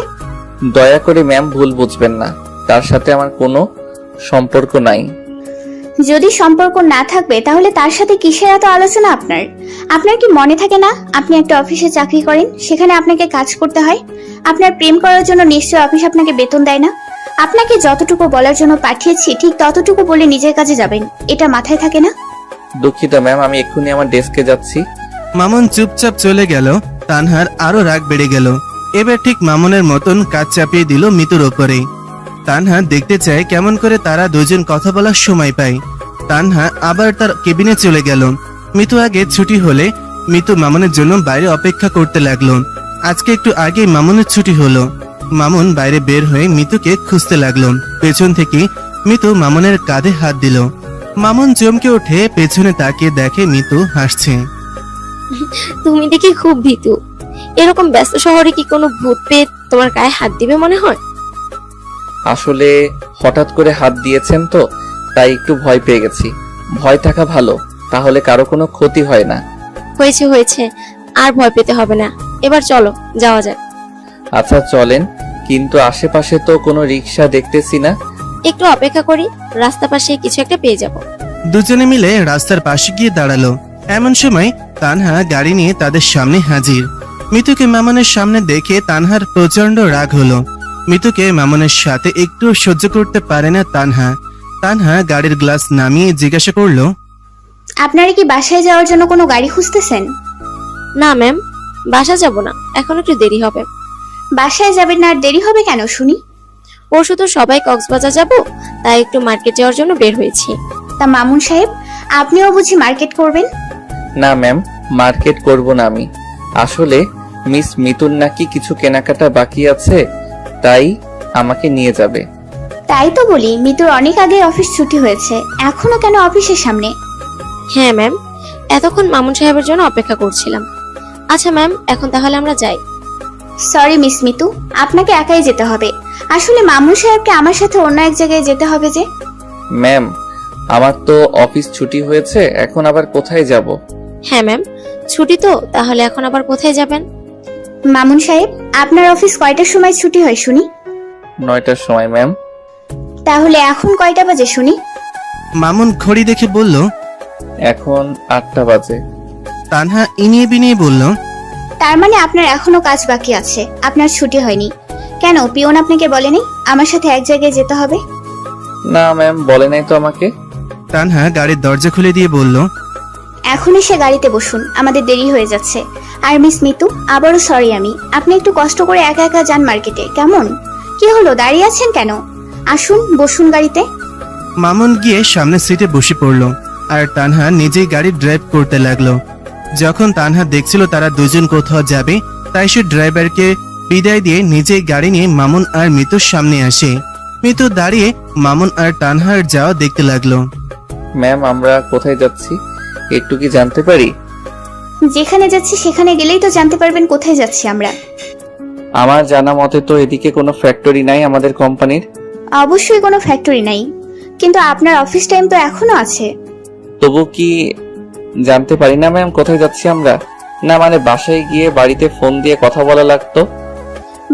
দয়া করে ম্যাম ভুল বুঝবেন না, তার সাথে আমার কোনো সম্পর্ক নাই। যদি সম্পর্ক না থাকবে তাহলে তার সাথে কিসের এত আলোচনা আপনার? আপনার কি মনে থাকে না আপনি একটা অফিসে চাকরি করেন, সেখানে আপনাকে কাজ করতে হয়? আপনার প্রেম করার জন্য নিশ্চয় অফিস আপনাকে বেতন দেয় না? আপনাকে যতটুকু বলার জন্য পাঠিয়েছি ঠিক ততটুকু বলে নিজের কাজে যাবেন, এটা মাথায় থাকে না? দুঃখিত ম্যাম, আমি এক্ষুনি আমার ডেস্কে যাচ্ছি। মামুন চুপচাপ চলে গেল। তানহার আরো রাগ বেড়ে গেল। এবার ঠিক মামুনের মতন কাজ চাপিয়ে দিল মিতুর ওপরে। তানহা দেখতে চায় কেমন করে তারা দুজন কথা বলার সময় পায়। তানহা আবার তার কেবিনে চলে গেল। মিতু আগে ছুটি হলে মিতু মামুনের জন্য বাইরে অপেক্ষা করতে লাগলো। আজকে একটু আগে মামুনের ছুটি হলো। মামুন বাইরে বের হয়ে মিতুকে খুঁজতে লাগলো। পেছন থেকে মিতু মামুনের কাঁধে হাত দিল। মামুন চমকে উঠে পেছনে তাকিয়ে দেখে মিতু হাসছে। তুমি দেখি খুব ভীতু। এরকম ব্যস্ত শহরে কি কোনো ভূত পেট তোমার গায়ে হাত দিবে মনে হয়? আসলে হঠাৎ করে হাত দিয়েছেন তো, তাই একটু ভয় পেয়ে গেছি। ভয় থাকা ভালো, তাহলে কারো কোনো ক্ষতি হয় না। হয়েছে হয়েছে, আর ভয় পেতে হবে না। এবার চলো, যাওয়া যাক। আচ্ছা চলেন, কিন্তু আশেপাশে তো কোনো রিক্সা দেখতেছি না। একটু অপেক্ষা করি, রাস্তা পাশে কিছু একটা পেয়ে যাব। দুজনে মিলে রাস্তার পাশে গিয়ে দাঁড়ালো। এমন সময় তানহা গাড়ি নিয়ে তাদের সামনে হাজির। মিতুকে মামুনের সামনে দেখে তানহার প্রচন্ড রাগ হলো। মিতুকে মামুনের সাথে একটু সহ্য করতে পারে না তানহা। তানহা গাড়ির গ্লাস নামিয়ে জিজ্ঞাসা করলো, আপনারা কি বাসায় যাওয়ার জন্য কোনো গাড়ি খুঁজতেছেন? না ম্যাম, বাসা যাব না, এখন একটু দেরি হবে। বাসায় যাবেন না আর দেরি হবে কেন শুনি? পরশু তো সবাই কক্সবাজার যাব, তাই একটু মার্কেট যাওয়ার জন্য বের হয়েছি। তা মামুন সাহেব, আপনিও বুঝি মার্কেট করবেন? না ম্যাম, মার্কেট করব না আমি। আসলে মিস মিতুর নাকি কিছু কেনাকাটা বাকি আছে, তাই আমাকে নিয়ে যাবে। তাই তো বলি, মিতুর অনেক আগে অফিস ছুটি হয়েছে, এখনো কেন অফিসের সামনে? হ্যাঁ ম্যাম, এতক্ষণ মামুন সাহেবের জন্য অপেক্ষা করছিলাম। আচ্ছা ম্যাম, এখন তাহলে আমরা যাই। সরি মিস মিতু, আপনাকে একাই যেতে হবে। আসলে মামুন সাহেবকে আমার সাথে অন্য এক জায়গায় যেতে হবে যে। ম্যাম, আমার তো অফিস ছুটি হয়েছে, এখন আবার কোথায় যাব? হ্যাঁ ম্যাম, ছুটি তো, তাহলে এখন আবার কোথায় যাবেন? মামুন সাহেব, আপনার অফিস কয়টার সময় ছুটি হয় শুনি? 9টার সময় ম্যাম। তাহলে এখন কয়টা বাজে শুনি? মামুন ঘড়ি দেখে বলল। এখন 8টা বাজে। তানহা ইনিয়ে বিনিয়ে বলল, তার মানে আপনার এখনো কাজ বাকি আছে, আপনার ছুটি হয়নি। কেন পিয়ন আপনাকে বলেনি আমার সাথে এক জায়গায় যেতে হবে? না ম্যাম, বলে নাই তো আমাকে। তানহা গাড়ির দরজা খুলে দিয়ে বলল, এখন এসে গাড়িতে বসুন, আমাদের দেরি হয়ে যাচ্ছে। আর মিস মিতু, আবারও সরি আমি। আপনি একটু কষ্ট করে একা একা যান মার্কেটে, কেমন? কি হলো, দাঁড়িয়ে আছেন কেন? আসুন, বসুন গাড়িতে। মামুন গিয়ে সামনের সিটে বসে পড়ল। আর তানহা নিজেই গাড়ি ড্রাইভ করতে লাগলো। যখন তানহা দেখছিল তারা দুজন কোথাও যাবে, তাই সে ড্রাইভারকে বিদায় দিয়ে নিজেই গাড়ি নিয়ে মামুন আর মিতুর সামনে আসে। মিতু দাঁড়িয়ে মামুন আর তানহার যাওয়া দেখতে লাগলো। ম্যাম, আমরা কোথায় যাচ্ছি একটু কি জানতে পারি? যেখানে যাচ্ছি সেখানে গেলেই তো জানতে পারবেন কোথায় যাচ্ছি আমরা। আমার জানা মতে তো এদিকে কোনো ফ্যাক্টরি নাই আমাদের কোম্পানির। অবশ্যই কোনো ফ্যাক্টরি নাই, কিন্তু আপনার অফিস টাইম তো এখনো আছে। তবু কি জানতে পারি না ম্যাম কোথায় যাচ্ছি আমরা? না মানে বাসায় গিয়ে বাড়িতে ফোন দিয়ে কথা বলা লাগতো।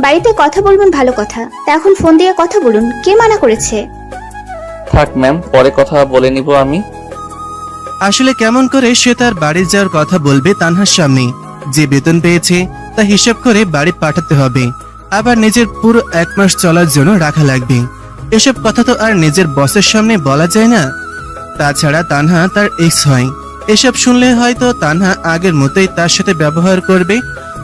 বাড়িতে কথা বলবেন ভালো কথা, তা এখন ফোন দিয়ে কথা বলুন, কে মানা করেছে? থাক ম্যাম, পরে কথা বলে নিব আমি। আসলে কেমন করে সে তার বাড়ি যাওয়ার কথা বলবে তানহার সামনে? যে বেতন পেয়েছে তা হিসাব করে বাড়ি পাঠাতে হবে, আবার নিজের পুরো 1 মাস চলার জন্য রাখা লাগবে। এসব কথা তো আর নিজের বসের সামনে বলা যায় না। তাছাড়া তানহা তার এক্স হয়, এসব শুনলে হয়তো তানহা আগের মতোই তার সাথে ব্যবহার করবে।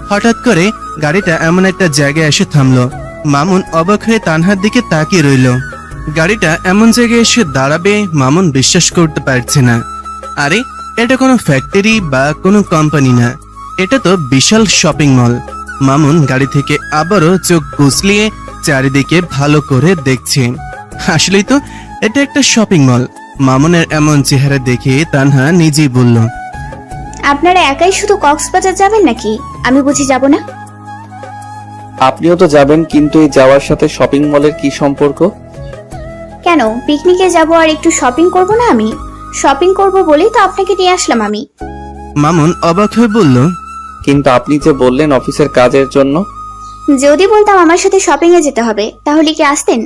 হঠাৎ করে গাড়িটা এমন একটা জায়গায় এসে থামলো। মামুন অবাক হয়ে তানহার দিকে তাকিয়ে রইল। গাড়িটা এমন জায়গায় এসে দাঁড়াবে মামুন বিশ্বাস করতে পারছে না। আরে এটা কোনো ফ্যাক্টরি বা কোনো কোম্পানি না, এটা তো বিশাল শপিং মল। মামুন গাড়ি থেকে আবারও চোখ কুচলিয়ে চারিদিকে ভালো করে দেখছে। আসলেই তো এটা একটা শপিং মল। মামুনের এমন চেহারা দেখে তানহা নিজেই বলল, আপনারা একাই শুধু কক্সবাজার যাবেন নাকি? আমি বুঝি যাব না? আপনিও তো যাবেন, কিন্তু এই যাওয়ার সাথে শপিং মলের কি সম্পর্ক? কেন, পিকনিকে যাব আর একটু শপিং করব না? আমি শপিং করব বলেই তো আপনাকে নিয়ে আসলাম আমি। মামুন অবাক হয়ে বলল, কিন্তু আপনি যে বললেন অফিসের কাজের জন্য। যদি বলতাম আমার সাথে শপিং এ যেতে হবে তাহলে কি আসতেন?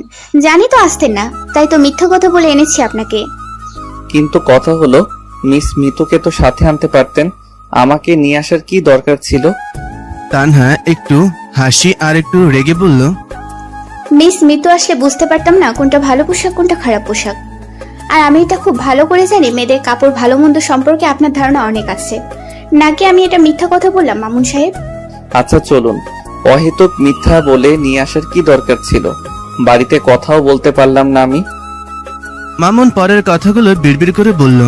জানি তো আসতেন না, তাই তো মিথ্যা কথা বলে এনেছি আপনাকে। কিন্তু কথা হলো, মিস মিতুকে তো সাথে আনতে পারতেন, আমাকে নিয়ে আসার কি দরকার ছিল? তানহা একটু হাসি আর একটু রেগে বলল, মিস মিতু আসলে বুঝতে পারতাম না কোনটা ভালো পোশাক কোনটা খারাপ পোশাক। আর আমি এটা খুব ভালো করে জানি, মেয়েদের কাপড় ভালো মন্দ সম্পর্কে আপনার ধারণা অনেক আছে। নাকি আমি এটা মিথ্যা কথা বললাম মামুন সাহেব? আচ্ছা চলুন, অহেতুক মিথ্যা বলে নিয়ে আসার কি দরকার ছিল? বাড়িতে কথাও বলতে পারলাম না আমি। মামুন পরের কথাগুলো বিড়বিড় করে বলল,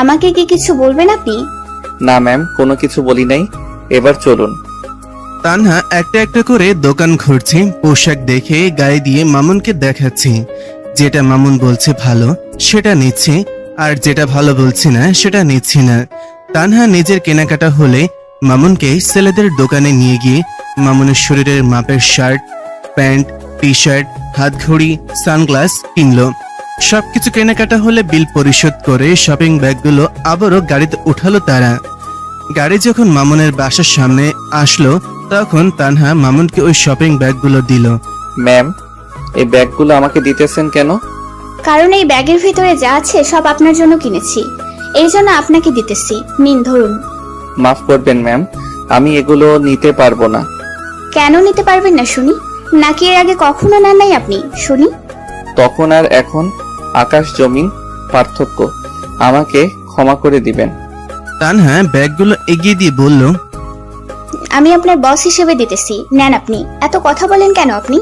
আমাকে কি কিছু বলবেন আপনি? না ম্যাম, কোনো কিছু বলি নাই, এবার চলুন। তানহা একটা একটা করে দোকান ঘুরছে, পোশাক দেখে গায়ে দিয়ে মামুনকে দেখাচ্ছে। যেটা মামুন বলছে ভালো সেটা নিচ্ছে, আর যেটা ভালো বলছে না সেটা নিচ্ছে না। তানহা নিজের কেনাকাটা হলে মামুনকে ছেলেদের দোকানে নিয়ে গিয়ে মামুনের শরীরের মাপের শার্ট, প্যান্ট, টি শার্ট, হাতঘড়ি, সানগ্লাস কিনলো। সবকিছু কেনাকাটা হলে বিল পরিশোধ করে শপিং ব্যাগগুলো আবারও গাড়িতে উঠালো তারা। গাড়ি যখন মামুনের বাসার সামনে আসলো তখন তানহা মামুনকে ওই শপিং ব্যাগগুলো দিল। ম্যাম, এই ব্যাগগুলো আমাকে দিতেছেন কেন? কারণ এই ব্যাগের ভিতরে যা আছে সব আপনার জন্য কিনেছি, এই জন্য আপনাকে দিতেছি। নিন ধরুন। মাফ করবেন ম্যাম, আমি এগুলো নিতে পারবো না। কেন নিতে পারবেন না শুনি? নাকি এর আগে কখনো নেন নাই আপনি? শুনি। তখন আর এখন আকাশ জমিন পার্থক্য, আমাকে ক্ষমা করে দিবেন। তানহা ব্যাগগুলো এগিয়ে দিয়ে বলল, আমি আপনার বস হিসেবে দিতেছি, নেন আপনি। এত কথা বলেন কেন আপনি?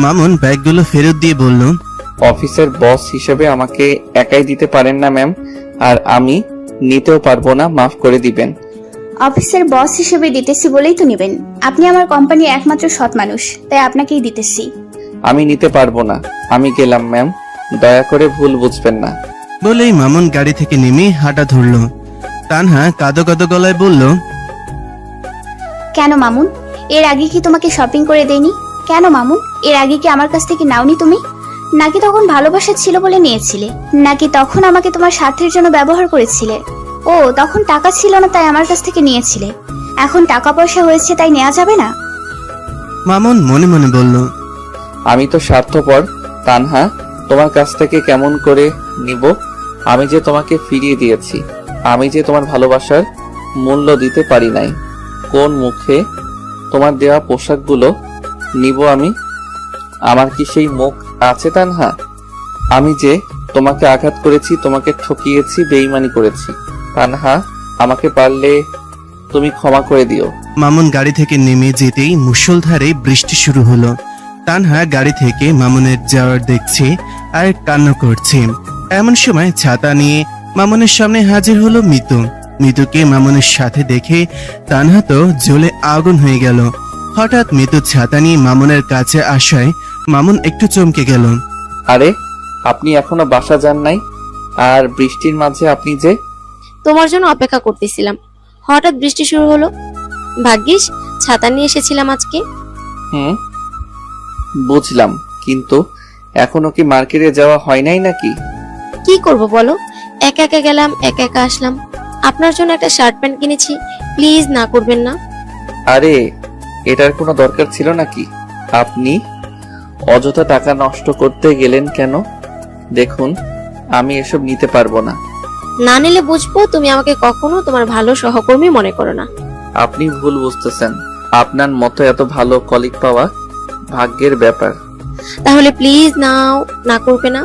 মামুন ব্যাগগুলো ফেরত দিয়ে বলল, অফিসের বস হিসেবে আমাকে একাই দিতে পারেন না ম্যাম, আর আমি নিতেও পারবো না, মাফ করে দিবেন। অফিসের বস হিসেবে দিতেছি বলেই তো নেবেন। আপনি আমার কোম্পানির একমাত্র সৎ মানুষ, তাই আপনাকেই দিতেছি। আমি নিতে পারবো না, আমি গেলাম ম্যাম, দয়া করে ভুল বুঝবেন না। বলেই মামুন গাড়ি থেকে নেমে হাঁটা ধরল। তানহা কাঁদো কাঁদো গলায় বলল, কেন মামুন, এর আগে কি তোমাকে শপিং করে দেইনি? কেন মামুন, এর আগে কি আমার কাছ থেকে নাওনি তুমি? নাকি তখন ভালোবাসা ছিল বলে নিয়েছিলে? নাকি তখন আমাকে তোমার স্বার্থের জন্য ব্যবহার করেছিলে? ও, তখন টাকা ছিল না তাই আমার কাছ থেকে নিয়েছিলে। এখন টাকা পয়সা হয়েছে তাই নেওয়া যাবে না? মামুন মনে মনে বলল, আমি তো স্বার্থপর তানহা, তোমার কাছ থেকে কেমন করে নিব? আমি যে তোমাকে ফিরিয়ে দিয়েছি, আমি যে তোমার ভালোবাসার মূল্য দিতে পারি নাই, কোন মুখে তোমার দেওয়া পোশাকগুলো নিব আমি? আমার কি সেই মুখ আছে তানহা? আমি যে তোমাকে আঘাত করেছি, তোমাকে ঠকিয়েছি, বেইমানি করেছি তানহা, আমাকে পারলে তুমি ক্ষমা করে দিও। মামুন গাড়ি থেকে নেমে যেতেই মুষলধারে বৃষ্টি শুরু হলো। তানহা গাড়ি থেকে মামুনের যাওয়ার দেখছে আর কান্না করছে। এমন সময় ছাতা নিয়ে মামুনের সামনে হাজির হলো মিতু। মিতুকে মামুনের সাথে দেখে তানহা তো জ্বলে আগুন হয়ে গেল। হঠাৎ মিতু ছাতা নিয়ে মামুনের কাছে আসায় মামুন একটু চমকে গেল। আরে, আপনি এখনো বাসা যান নাই? আর বৃষ্টির মাঝে আপনি যে? তোমার জন্য অপেক্ষা করতেছিলাম, হঠাৎ বৃষ্টি শুরু হলো। ভাগ্যিস ছাতা নিয়ে এসেছিলাম আজকে। বুঝলাম, কিন্তু এখনো কি মার্কেটে যাওয়া হয় নাই নাকি? কি করব বলো, একা একা গেলাম, একা একা আসলাম। আপনার জন্য একটা শার্ট প্যান্ট কিনেছি, প্লিজ না করবেন না। আরে, এটার কোনো দরকার ছিল নাকি? আপনি অযথা টাকা নষ্ট করতে গেলেন কেন? দেখুন, আমি এসব নিতে পারবো না। না নিলে বুঝবো তুমি আমাকে কখনো তোমার ভালো সহকর্মী মনে করো না। আপনি ভুল বুঝতেছেন। আপনার মতো এত ভালো কলিগ পাওয়া ভাগ্যের ব্যাপার। তাহলে প্লিজ নাও, না করবে না।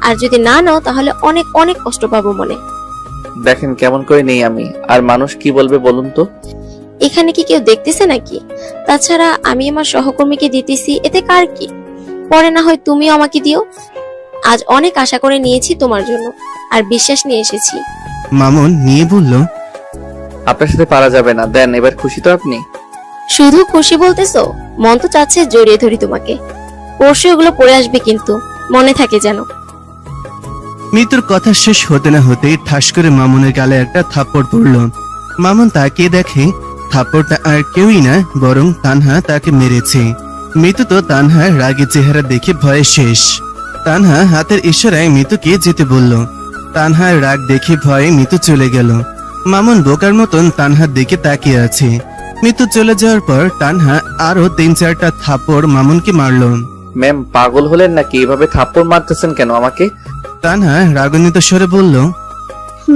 আর যদি না নাও তাহলে অনেক অনেক কষ্ট পাবো মনে। দেখেন কেমন করে নেই আমি, আর মানুষ কি বলবে বলুন তো? এখানে কি কেউ দেখতেছে নাকি? তাছাড়া আমি আমার সহকর্মীকে দিতেছি, এতে কার কি? পরে না হয় তুমিও আমাকে দিও। আজ অনেক আশা করে নিয়েছি তোমার জন্য, আর বিশ্বাস নিয়ে এসেছি। মামুন নিয়ে বলল, আপনার সাথে পারা যাবে না। দেন, এবার খুশি তো আপনি? শুধু খুশি বলতেছো? মন তো চাচ্ছে জড়িয়ে ধরি তোমাকে। পরশু এগুলো পড়ে আসবে কিন্তু, মনে থাকে যেন। মিতুর কথা শেষ হতে না হতেই ঠাস করে মামুনের গালে একটা থাপ্পড় পড়ল। মামুন তাকিয়ে দেখে থাপ্পড়টা আর কেউই না, বরং তানহা তাকে মেরেছে। মিতু তো তানহার রাগী চেহারা দেখে ভয়ে শেষ। তানহা হাতের ইশারায় মিতুকে যেতে বলল। তানহার রাগ দেখে ভয়ে মিতু চলে গেল। মামুন বোকার মতন তানহার দিকে তাকিয়ে আছে। মিতু চলে যাওয়ার পর তানহা আরো 3-4টা থাপ্পড় মামুনকে মারল। ম্যাম, পাগল হলেন নাকি? এভাবে থাপ্পড় মারতেছেন কেন আমাকে? তানহা রাগান্বিত স্বরে বলল,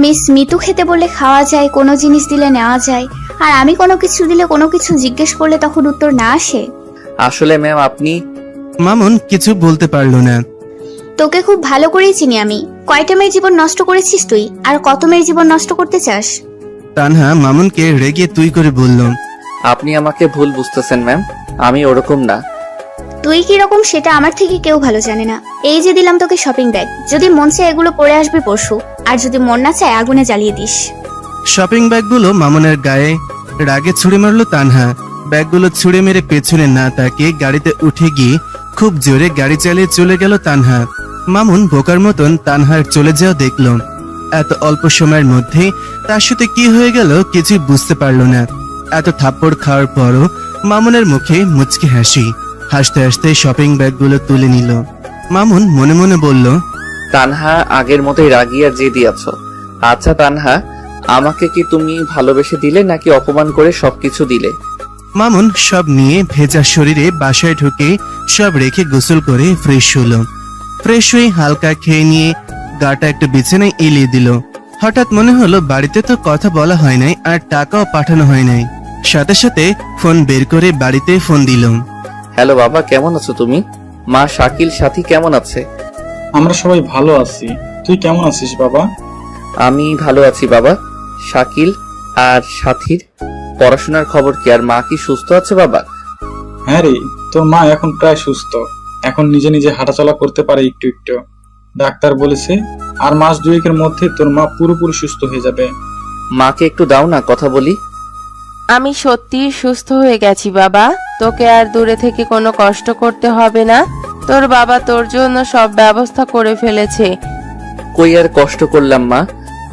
মিস মিতু খেতে বললে খাওয়া যায়, কোনো জিনিস দিলে নেওয়া যায়, আর আমি কোনো কিছু দিলে কোনো কিছু জিজ্ঞেস করলে তখন উত্তর না আসে। আসলে ম্যাম আপনি... মামুন কিছু বলতে পারল না। তোকে খুব ভালো করেই চিনি আমি। কয়টা মেয়ের জীবন নষ্ট করেছিস তুই, আর কত মেয়ের জীবন নষ্ট করতে চাস? তানহা মামুনকে রেগে তুই করে বলল, আপনি আমাকে ভুল বুঝতেছেন ম্যাম, আমি ওরকম না। তুই কি রকম সেটা আমার থেকে কেউ ভালো জানে না। এই যে দিলাম তোকে শপিং ব্যাগ, যদি মন চায় এগুলো পরে আসবি পরশু, আর যদি মন না চায় আগুনে জ্বালিয়ে দিস। শপিং ব্যাগগুলো মামুনের গায়ে রাগে ছুড়ে মারলো তানহা। ব্যাগগুলো ছুড়ে মেরে পেছনে না তাকিয়ে গাড়িতে উঠে গিয়ে খুব জোরে গাড়ি চালিয়ে চলে গেল তানহা। মামুন বোকার মতন তানহার চলে যাওয়া দেখলো। এত অল্প সময়ের মধ্যে তার সাথে কি হয়ে গেল কিছুই বুঝতে পারলো না। এত থাপ্পড় খাওয়ার পরও মামুনের মুখে মুচকি হাসি। হাসতে হাসতে শপিং ব্যাগগুলো তুলে নিল। মামুন মনে মনে বলল, তানহা আগের মতোই রাগিয়া যে দিয়াছ। আচ্ছা তানহা, আমাকে কি তুমি ভালোবেসে দিলে নাকি অপমান করে সবকিছু দিলে? মামুন সব নিয়ে ভেজা শরীরে বাসায় ঢুকে সব রেখে গোসল করে ফ্রেশ হলো। ফ্রেশ হয়ে হালকা খেয়ে নিয়ে গাটা একটা বিছানায় এলিয়ে দিল। হঠাৎ মনে হলো বাড়িতে তো কথা বলা হয় নাই, আর টাকাও পাঠানো হয় নাই। সাথে সাথে ফোন বের করে বাড়িতে ফোন দিল। হ্যালো বাবা, কেমন আছো তুমি? মা, শাকিল, সাথী কেমন আছে? আমরা সবাই ভালো আছি। তুই কেমন আছিস বাবা? আমি ভালো আছি বাবা। শাকিল আর সাথীর পড়াশোনার খবর কি? আর মা কি সুস্থ আছে বাবা? হ্যাঁ রে, তোর মা এখন প্রায় সুস্থ। এখন নিজে নিজে হাঁটাচলা করতে পারে একটু একটু। ডাক্তার বলেছে আর মাস 2-এর মধ্যে তোর মা পুরোপুরি সুস্থ হয়ে যাবে। মাকে একটু দাও না, কথা বলি। আমি সত্যি সুস্থ হয়ে গেছি বাবা। তোকে আর দূরে থেকে কোনো কষ্ট করতে হবে না। তোর বাবা তোর জন্য সব ব্যবস্থা করে ফেলেছে। কই আর কষ্ট করলাম মা,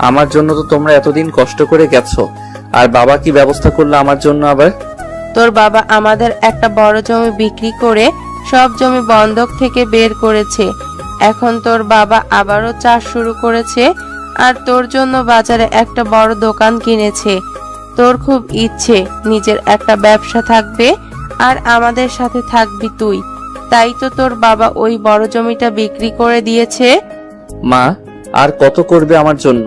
আমার জন্য তো তোমরা এতদিন কষ্ট করে গেছো। আর বাবা কি ব্যবস্থা করলো আমার জন্য আবার? তোর বাবা আমাদের একটা বড় জমি বিক্রি করে সব জমি বন্ধক থেকে বের করেছে। এখন তোর বাবা আবারও চাষ শুরু করেছে, আর তোর জন্য বাজারে একটা বড় দোকান কিনেছে। তোর খুব ইচ্ছে নিজের একটা ব্যবসা থাকবে, আর আমাদের সাথে থাকবি তুই। তাই তো তোর বাবা ওই বড় জমিটা বিক্রি করে দিয়েছে। মা, আর কত করবে আমার জন্য?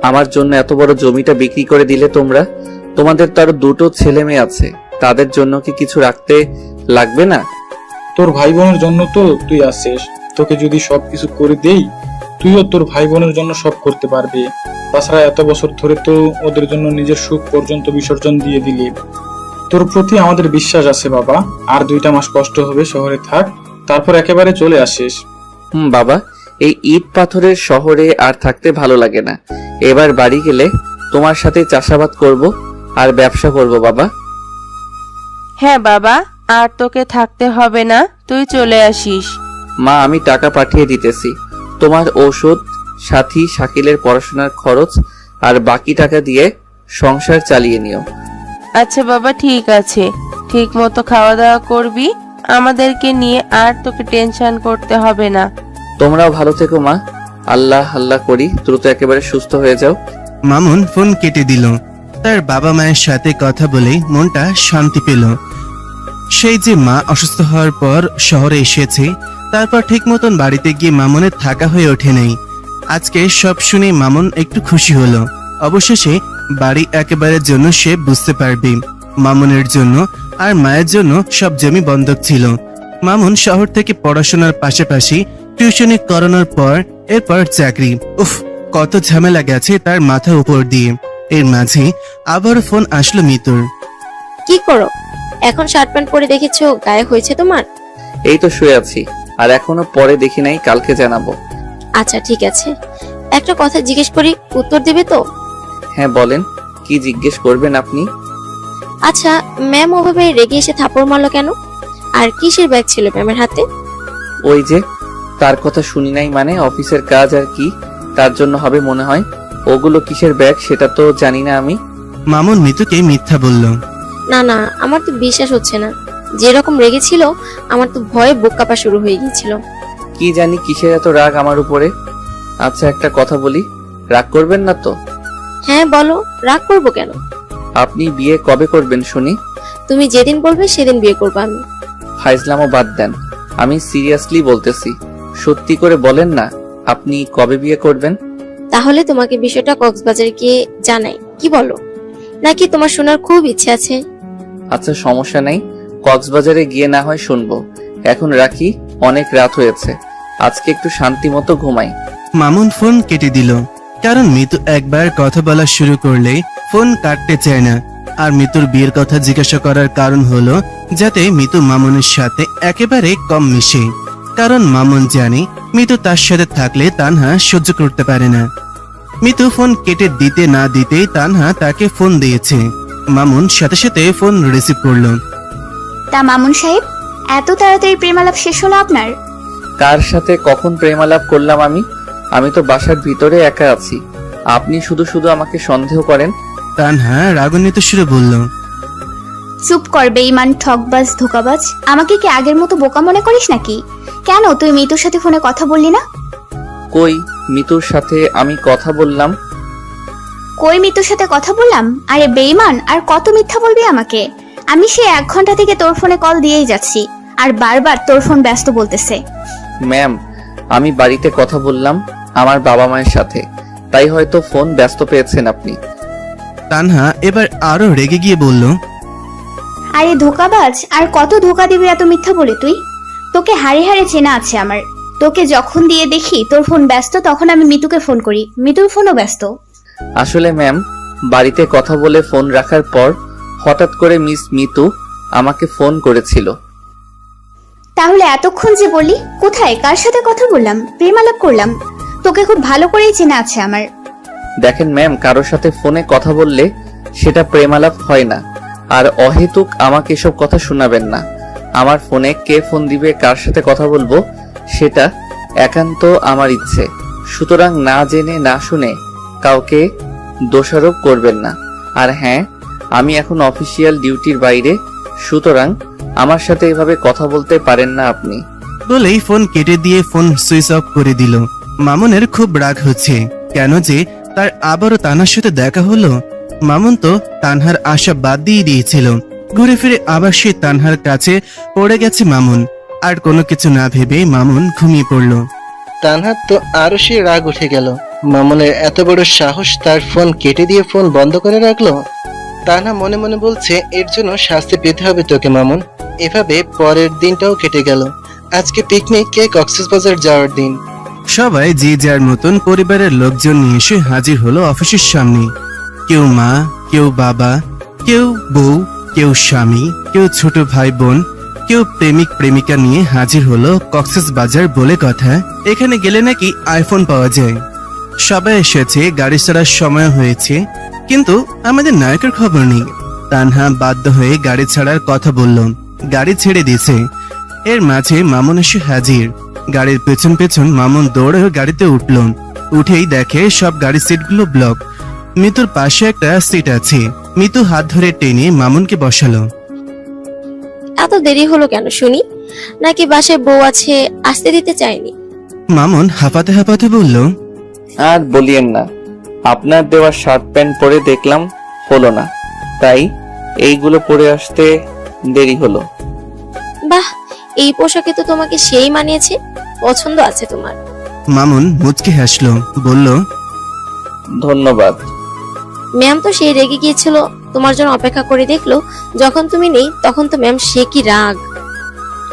আমার জন্য এত বড় জমিটা বিক্রি করে দিলে তোমরা? তোমাদের তো আরো 2টো ছেলে মেয়ে আছে, তাদের জন্য কি কিছু রাখতে লাগবে না? তোর ভাই বোনের জন্য তো তুই আসিস। তোকে যদি সবকিছু করে দেই, তুইও তোর ভাই বোনের জন্য সব করতে পারবি। তাছাড়া এত বছর ধরে তো ওদের জন্য নিজের সুখ পর্যন্ত বিসর্জন দিয়ে দিলি। তোর প্রতি আমাদের বিশ্বাস আছে বাবা। আর 2টা মাস কষ্ট হবে, শহরে থাক, তারপর একেবারে চলে আসিস। বাবা, এই ইট পাথরের শহরে আর থাকতে ভালো লাগে না। এবার বাড়ি গেলে তোমার সাথে চাষাবাদ করব আর ব্যবসা করব বাবা। হ্যাঁ বাবা, আর তোকে থাকতে হবে না, তুই চলে আসিস। মা, আমি টাকা পাঠিয়ে দিতেছি। তোমার ঔষধ, সাথী, শাকিলের পড়াশোনার খরচ আর বাকি টাকা দিয়ে সংসার চালিয়ে নিও। আচ্ছা বাবা, ঠিক আছে। ঠিক মতো খাওয়া দাওয়া করবি, আমাদেরকে নিয়ে আর তোকে টেনশন করতে হবে না। তোমরাও ভালো থেকো মা। আল্লাহ আল্লাহ করি দ্রুত একেবারে সুস্থ হয়ে যাও। মামুন ফোন কেটে দিল। তার বাবা মায়ের সাথে কথা বলে মনটা শান্তি পেল। সেই যে মা অসুস্থ হওয়ার পর শহরে এসেছে, তারপর ঠিক মতন বাড়িতে গিয়ে মামুনের থাকা হয়ে ওঠে নাই। আজকে সব শুনে মামুন একটু খুশি হলো। অবশেষে বাড়ি একেবারের জন্য সে বুঝতে পারবে। মামুনের জন্য আর মায়ের জন্য সব জমি বন্ধক ছিল। মামুন শহর থেকে পড়াশোনার পাশাপাশি টিউশনি করানোর পর এরপর চাকরি। উফ, কত ঝামেলা গেছে তার মাথা উপর দিয়ে। এর মাঝে আবার ফোন আসলো মিতুর। কি করো এখন? শার্ট প্যান্ট পরে দেখেছো, গায়ে হয়েছে তোমার? এই তো শুয়ে আছি, আর এখনো পরে দেখি নাই, কালকে জানাবো। আচ্ছা ঠিক আছে, একটা কথা জিজ্ঞেস করি, উত্তর দেবে তো? হ্যাঁ বলেন, কি জিজ্ঞেস করবেন আপনি? আচ্ছা, ম্যাম ওভাবে রেগে এসে থাপড় মারলো কেন? আর কিসের ব্যাগ ছিল ম্যামের হাতে? ওই যে, তার কথা শুনি নাই মানে? অফিসের কাজ আর কি, তার জন্য হবে মনে হয়। ওগুলো কিসের ব্যাগ সেটা তো জানি না আমি। মামুন মিতুকে মিথ্যা বলল। না না, আমার তো বিশ্বাস হচ্ছে না। যেরকম রেগেছিল আমার তো ভয়ে বুক কাঁপা শুরু হয়ে গিয়েছিল। কি জানি কিসের এত রাগ আমার উপরে। আচ্ছা একটা কথা বলি, রাগ করবেন না তো? হ্যাঁ বলো, রাগ করবো কেন? আপনি বিয়ে কবে করবেন শুনি? তুমি যেদিন বলবে সেদিন বিয়ে করবো আমি। ফাইজলামও বাদ দেন, আমি সিরিয়াসলি বলতেছি। সত্যি করে বলেন না, আপনি কবে বিয়ে করবেন? তাহলে তোমাকে বিষয়টা কক্সবাজারে গিয়ে জানাই, কি বলো? নাকি তোমার শোনার খুব ইচ্ছে আছে? আচ্ছা সমস্যা নাই, কক্সবাজারে গিয়ে না হয় শুনবো। এখন রাখি, অনেক রাত হয়েছে, আজকে একটু শান্তি মতো ঘুমাই। মামুন ফোন কেটে দিল, কারণ মিতু একবার কথা বলা শুরু করলে ফোন কাটতে চায় না। আর মিতুর বিয়ের কথা জিজ্ঞাসা করার কারণ হলো যাতে মিতু মামুনের সাথে একেবারে কম মিশে। কারণ মামুন জানে মিতু তার সাথে থাকলে তানহা সহ্য করতে পারে না। মিতু ফোন কেটে দিতে না দিতেই তানহা তাকে ফোন দিয়েছে। মামুন সাথে সাথে ফোন রিসিভ করলো। তা মামুন সাহেব, এত তাড়াতাড়ি প্রেমালাপ শেষ হলো আপনার? কার সাথে কখন প্রেমালাপ করলাম আমি? আমি তো বাসার ভিতরে একা আছি, আপনি শুধু শুধু আমাকে সন্দেহ করেন। তানহা রাগান্বিত সুরে বলল। চুপ কর বেঈমান, ঠকবাজ, ধোকাবাজ। আমাকে কি আগের মতো বোকা মনে করিস নাকি? কেন তুই মিতুর সাথে ফোনে কথা বললি না? কই, মিতুর সাথে আমি কথা বললাম? কই মিতুর সাথে কথা বললাম? আরে বেঈমান, আর কত মিথ্যা বলবি আমাকে? আমি সে 1 ঘন্টা থেকে তোর ফোনে কল দিয়েই যাচ্ছি, আর বারবার তোর ফোন ব্যস্ত বলতেছে। ম্যাম, আমি বাড়িতে কথা বললাম আমার বাবা মায়ের সাথে, তাই হয়তো ফোন ব্যস্ত পেয়েছেন আপনি। তানহা এবার আরো রেগে গিয়ে বলল। আরে ধোকাবাজ, আর কত ধোকা দিবি এত মিথ্যা বলে তুই? তোকে হাড়ে হাড়ে চেনা আছে আমার। তোকে যখন দিয়ে দেখি তোর ফোন ব্যস্ত, তখন আমি মিতুকে ফোন করি, মিতুর ফোনও ব্যস্ত। আসলে ম্যাম, বাড়িতে কথা বলে ফোন রাখার পর হঠাৎ করে মিস মিতু আমাকে ফোন করেছিল। তাহলে এতক্ষণ যে বললি, কোথায় কার সাথে কথা বললাম, প্রেমালাপ করলাম? তোকে খুব ভালো করেই চেনা আছে আমার। দেখেন ম্যাম, কারোর সাথে ফোনে কথা বললে সেটা প্রেমালাপ হয় না। আর অহেতুক আমাকে এসব কথা শোনাবেন না। আমার ফোনে কে ফোন দিবে, কার সাথে কথা বলবো, সেটা একান্ত আমার ইচ্ছে। সুতরাং না জেনে না শুনে কাউকে দোষারোপ করবেন না। আর হ্যাঁ, আমি এখন অফিসিয়াল ডিউটির বাইরে, সুতরাং আমার সাথে এভাবে কথা বলতে পারেন না আপনি। বলেই ফোন কেটে দিয়ে ফোন সুইচ অফ করে দিল। মামুনের খুব রাগ হচ্ছে, কেন যে তার আবারও তানহার সাথে দেখা হলো। মামুন তো তানহার আশা বাদ দিয়ে দিয়েছিল। ঘুরে ফিরে আবার সে তানহার কাছে পড়ে গেছে মামুন। আর কোনো কিছু না ভেবে মামুন ঘুমিয়ে পড়ল। তানহার তো আরো সে রাগ উঠে গেল। মামুনের এত বড় সাহস, তার ফোন কেটে দিয়ে ফোন বন্ধ করে রাখলো। তানহা মনে মনে বলছে, এর জন্য শাস্তি পেতে হবে তোকে মামুন। এভাবে পরের দিনটাও কেটে গেল। আজকে পিকনিকে কক্সবাজার যাওয়ার দিন। সবাই যে যার মতন পরিবারের লোকজন নিয়ে এসে হাজির হলো অফিসের সামনে। কেউ মা, কেউ বাবা, কেউ বউ, কেউ স্বামী, কেউ ছোট ভাই বোন, কেউ প্রেমিক প্রেমিকা নিয়ে হাজির হলো কক্সবাজার বলে কথা। এখানে গেলে নাকি আইফোন পাওয়া যায়। সবাই এসেছে, গাড়ি ছাড়ার সময় হয়েছে, কিন্তু আমাদের নায়কের খবর নেই। তানহা বাধ্য হয়ে গাড়ি ছাড়ার কথা বলল, গাড়ি ছেড়ে দিয়েছে। এর মাঝে মামুন এসে হাজির। গাড়ির পেছন পেছন মামুন দৌড়ে গাড়িতে উঠল। উঠেই দেখে সব গাড়ির সিটগুলো ব্লক। মিতুর পাশে একটা সিট আছে। মিতু হাত ধরে টেনে মামুনকে বসালো। এত দেরি হলো কেন শুনি? নাকি বাসায় বউ আছে, আসতে দিতে চাইনি? মামুন হাঁপাতে হাঁপাতে বলল। আর বলিয়েন না, আপনার দেওয়া শার্ট প্যান্ট পরে দেখলাম হলো না, তাই এইগুলো পরে আসতে দেরি হলো। বাহ, এই পোশাকে তো তোমাকে সেই মানিয়েছে, পছন্দ আছে তোমার। মামুন মুচকে হাসলো, বলল, ধন্যবাদ। ম্যাম তো সেই রেগে গিয়েছিল, তোমার জন্য অপেক্ষা করে দেখলো যখন তুমি নেই, তখন তো ম্যাম সে কি রাগ।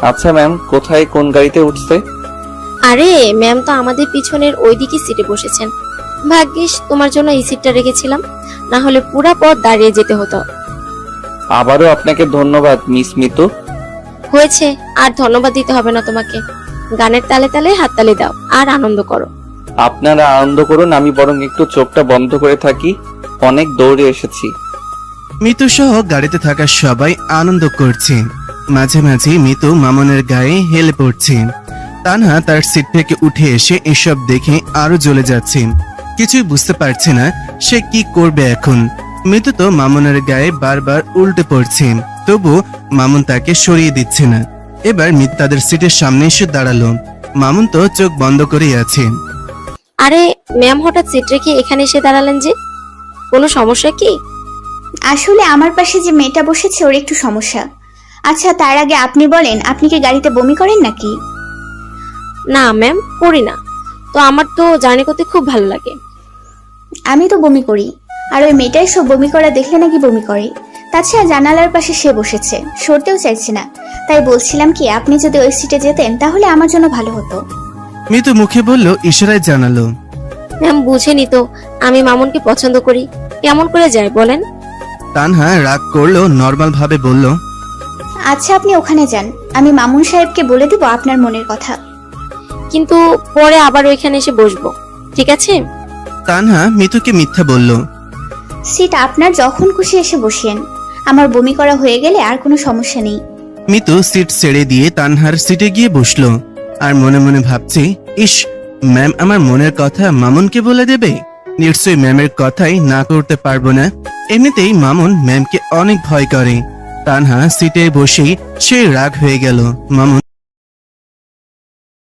আচ্ছা ম্যাম, কোথায় কোন গাড়িতে উঠছে? আরে ম্যাম তো আমাদের পিছনের ওইদিকে সিটে বসেছেন। ভাগ্যিস তোমার জন্য এই সিটটা রেখেছিলাম, না হলে পুরা পথ দাঁড়িয়ে যেতে হতো। আবারও আপনাকে ধন্যবাদ মিস মিতু। হয়েছে, আর ধন্যবাদ দিতে হবে না তোমাকে। গানের তালে তালে হাততালি দাও আর আনন্দ করো। আপনারা আনন্দ করুন, আমি বরং একটু চোখটা বন্ধ করে থাকি। অনেক দৌড়ে এসেছি। মিতু সহ গাড়িতে থাকা সবাই আনন্দ করছে। মাঝে মাঝে মিতু মামুনের গায়ে হেলে পড়ছে। তানহা তার সিট থেকে উঠে এসে এসব দেখে আরো জ্বলে যাচ্ছে। কিছুই বুঝতে পারছে না সে কি করবে এখন। মিতু তো মামুনের গায়ে বারবার উল্টে পড়ছে, তবু মামুন তাকে সরিয়ে দিচ্ছে না। এবার মিতু তাদের সিটের সামনে এসে দাঁড়ালো। মামুন তো চোখ বন্ধ করেই আছে। আরে ম্যাম হঠাৎ সিট রেখে এখানে এসে দাঁড়ালেন যে, কোনো সমস্যা কি? আসলে আমার পাশে যে মেয়েটা বসেছে ওর একটু সমস্যা। আচ্ছা, তার আগে আপনি বলেন, আপনি কি গাড়িতে বমি করেন নাকি? না ম্যাম, করি না। তো আমার তো জার্নি করতে খুব ভালো লাগে। আমি তো বমি করি, আর ওই মেয়েটাই সব বমি করা দেখলে নাকি বমি করে। তাছাড়া জানালার পাশে সে বসেছে, সরতেও চাইছে না। তাই বলছিলাম কি, আপনি যদি ওই সিটে যেতেন তাহলে আমার জন্য ভালো হতো। মিতু মুখে বলল, ইশারায় জানালো। ম্যাম বুঝেনি তো, আমি মামুনকে পছন্দ করি। কেমন করে যায় বলেন? তানহা রাগ করলো, নর্মাল ভাবে বলল, আচ্ছা, আপনি ওখানে যান, আমি মামুন সাহেবকে বলে দিব আপনার মনের কথা। কিন্তু পরে আবার ওইখানে এসে বসবো, ঠিক আছে? তানহা মিতুকে মিথ্যা বলল। সিট আপনার, যখন খুশি এসে বসেন। আমার বমি করা হয়ে গেলে আর কোনো সমস্যা নেই। মিতু সিট ছেড়ে দিয়ে তানহার সিটে গিয়ে বসলো। আর মনে মনে ভাবছে, ইস, ম্যাম আমার মনের কথা মামুনকে বলে দেবে। নিশ্চয়ই ম্যামের কথাই না করতে পারবো না। এমনিতেই মামুন ম্যামকে অনেক ভয় করে। তানহা সিটে বসেই সে রাগ হয়ে গেল। মামুন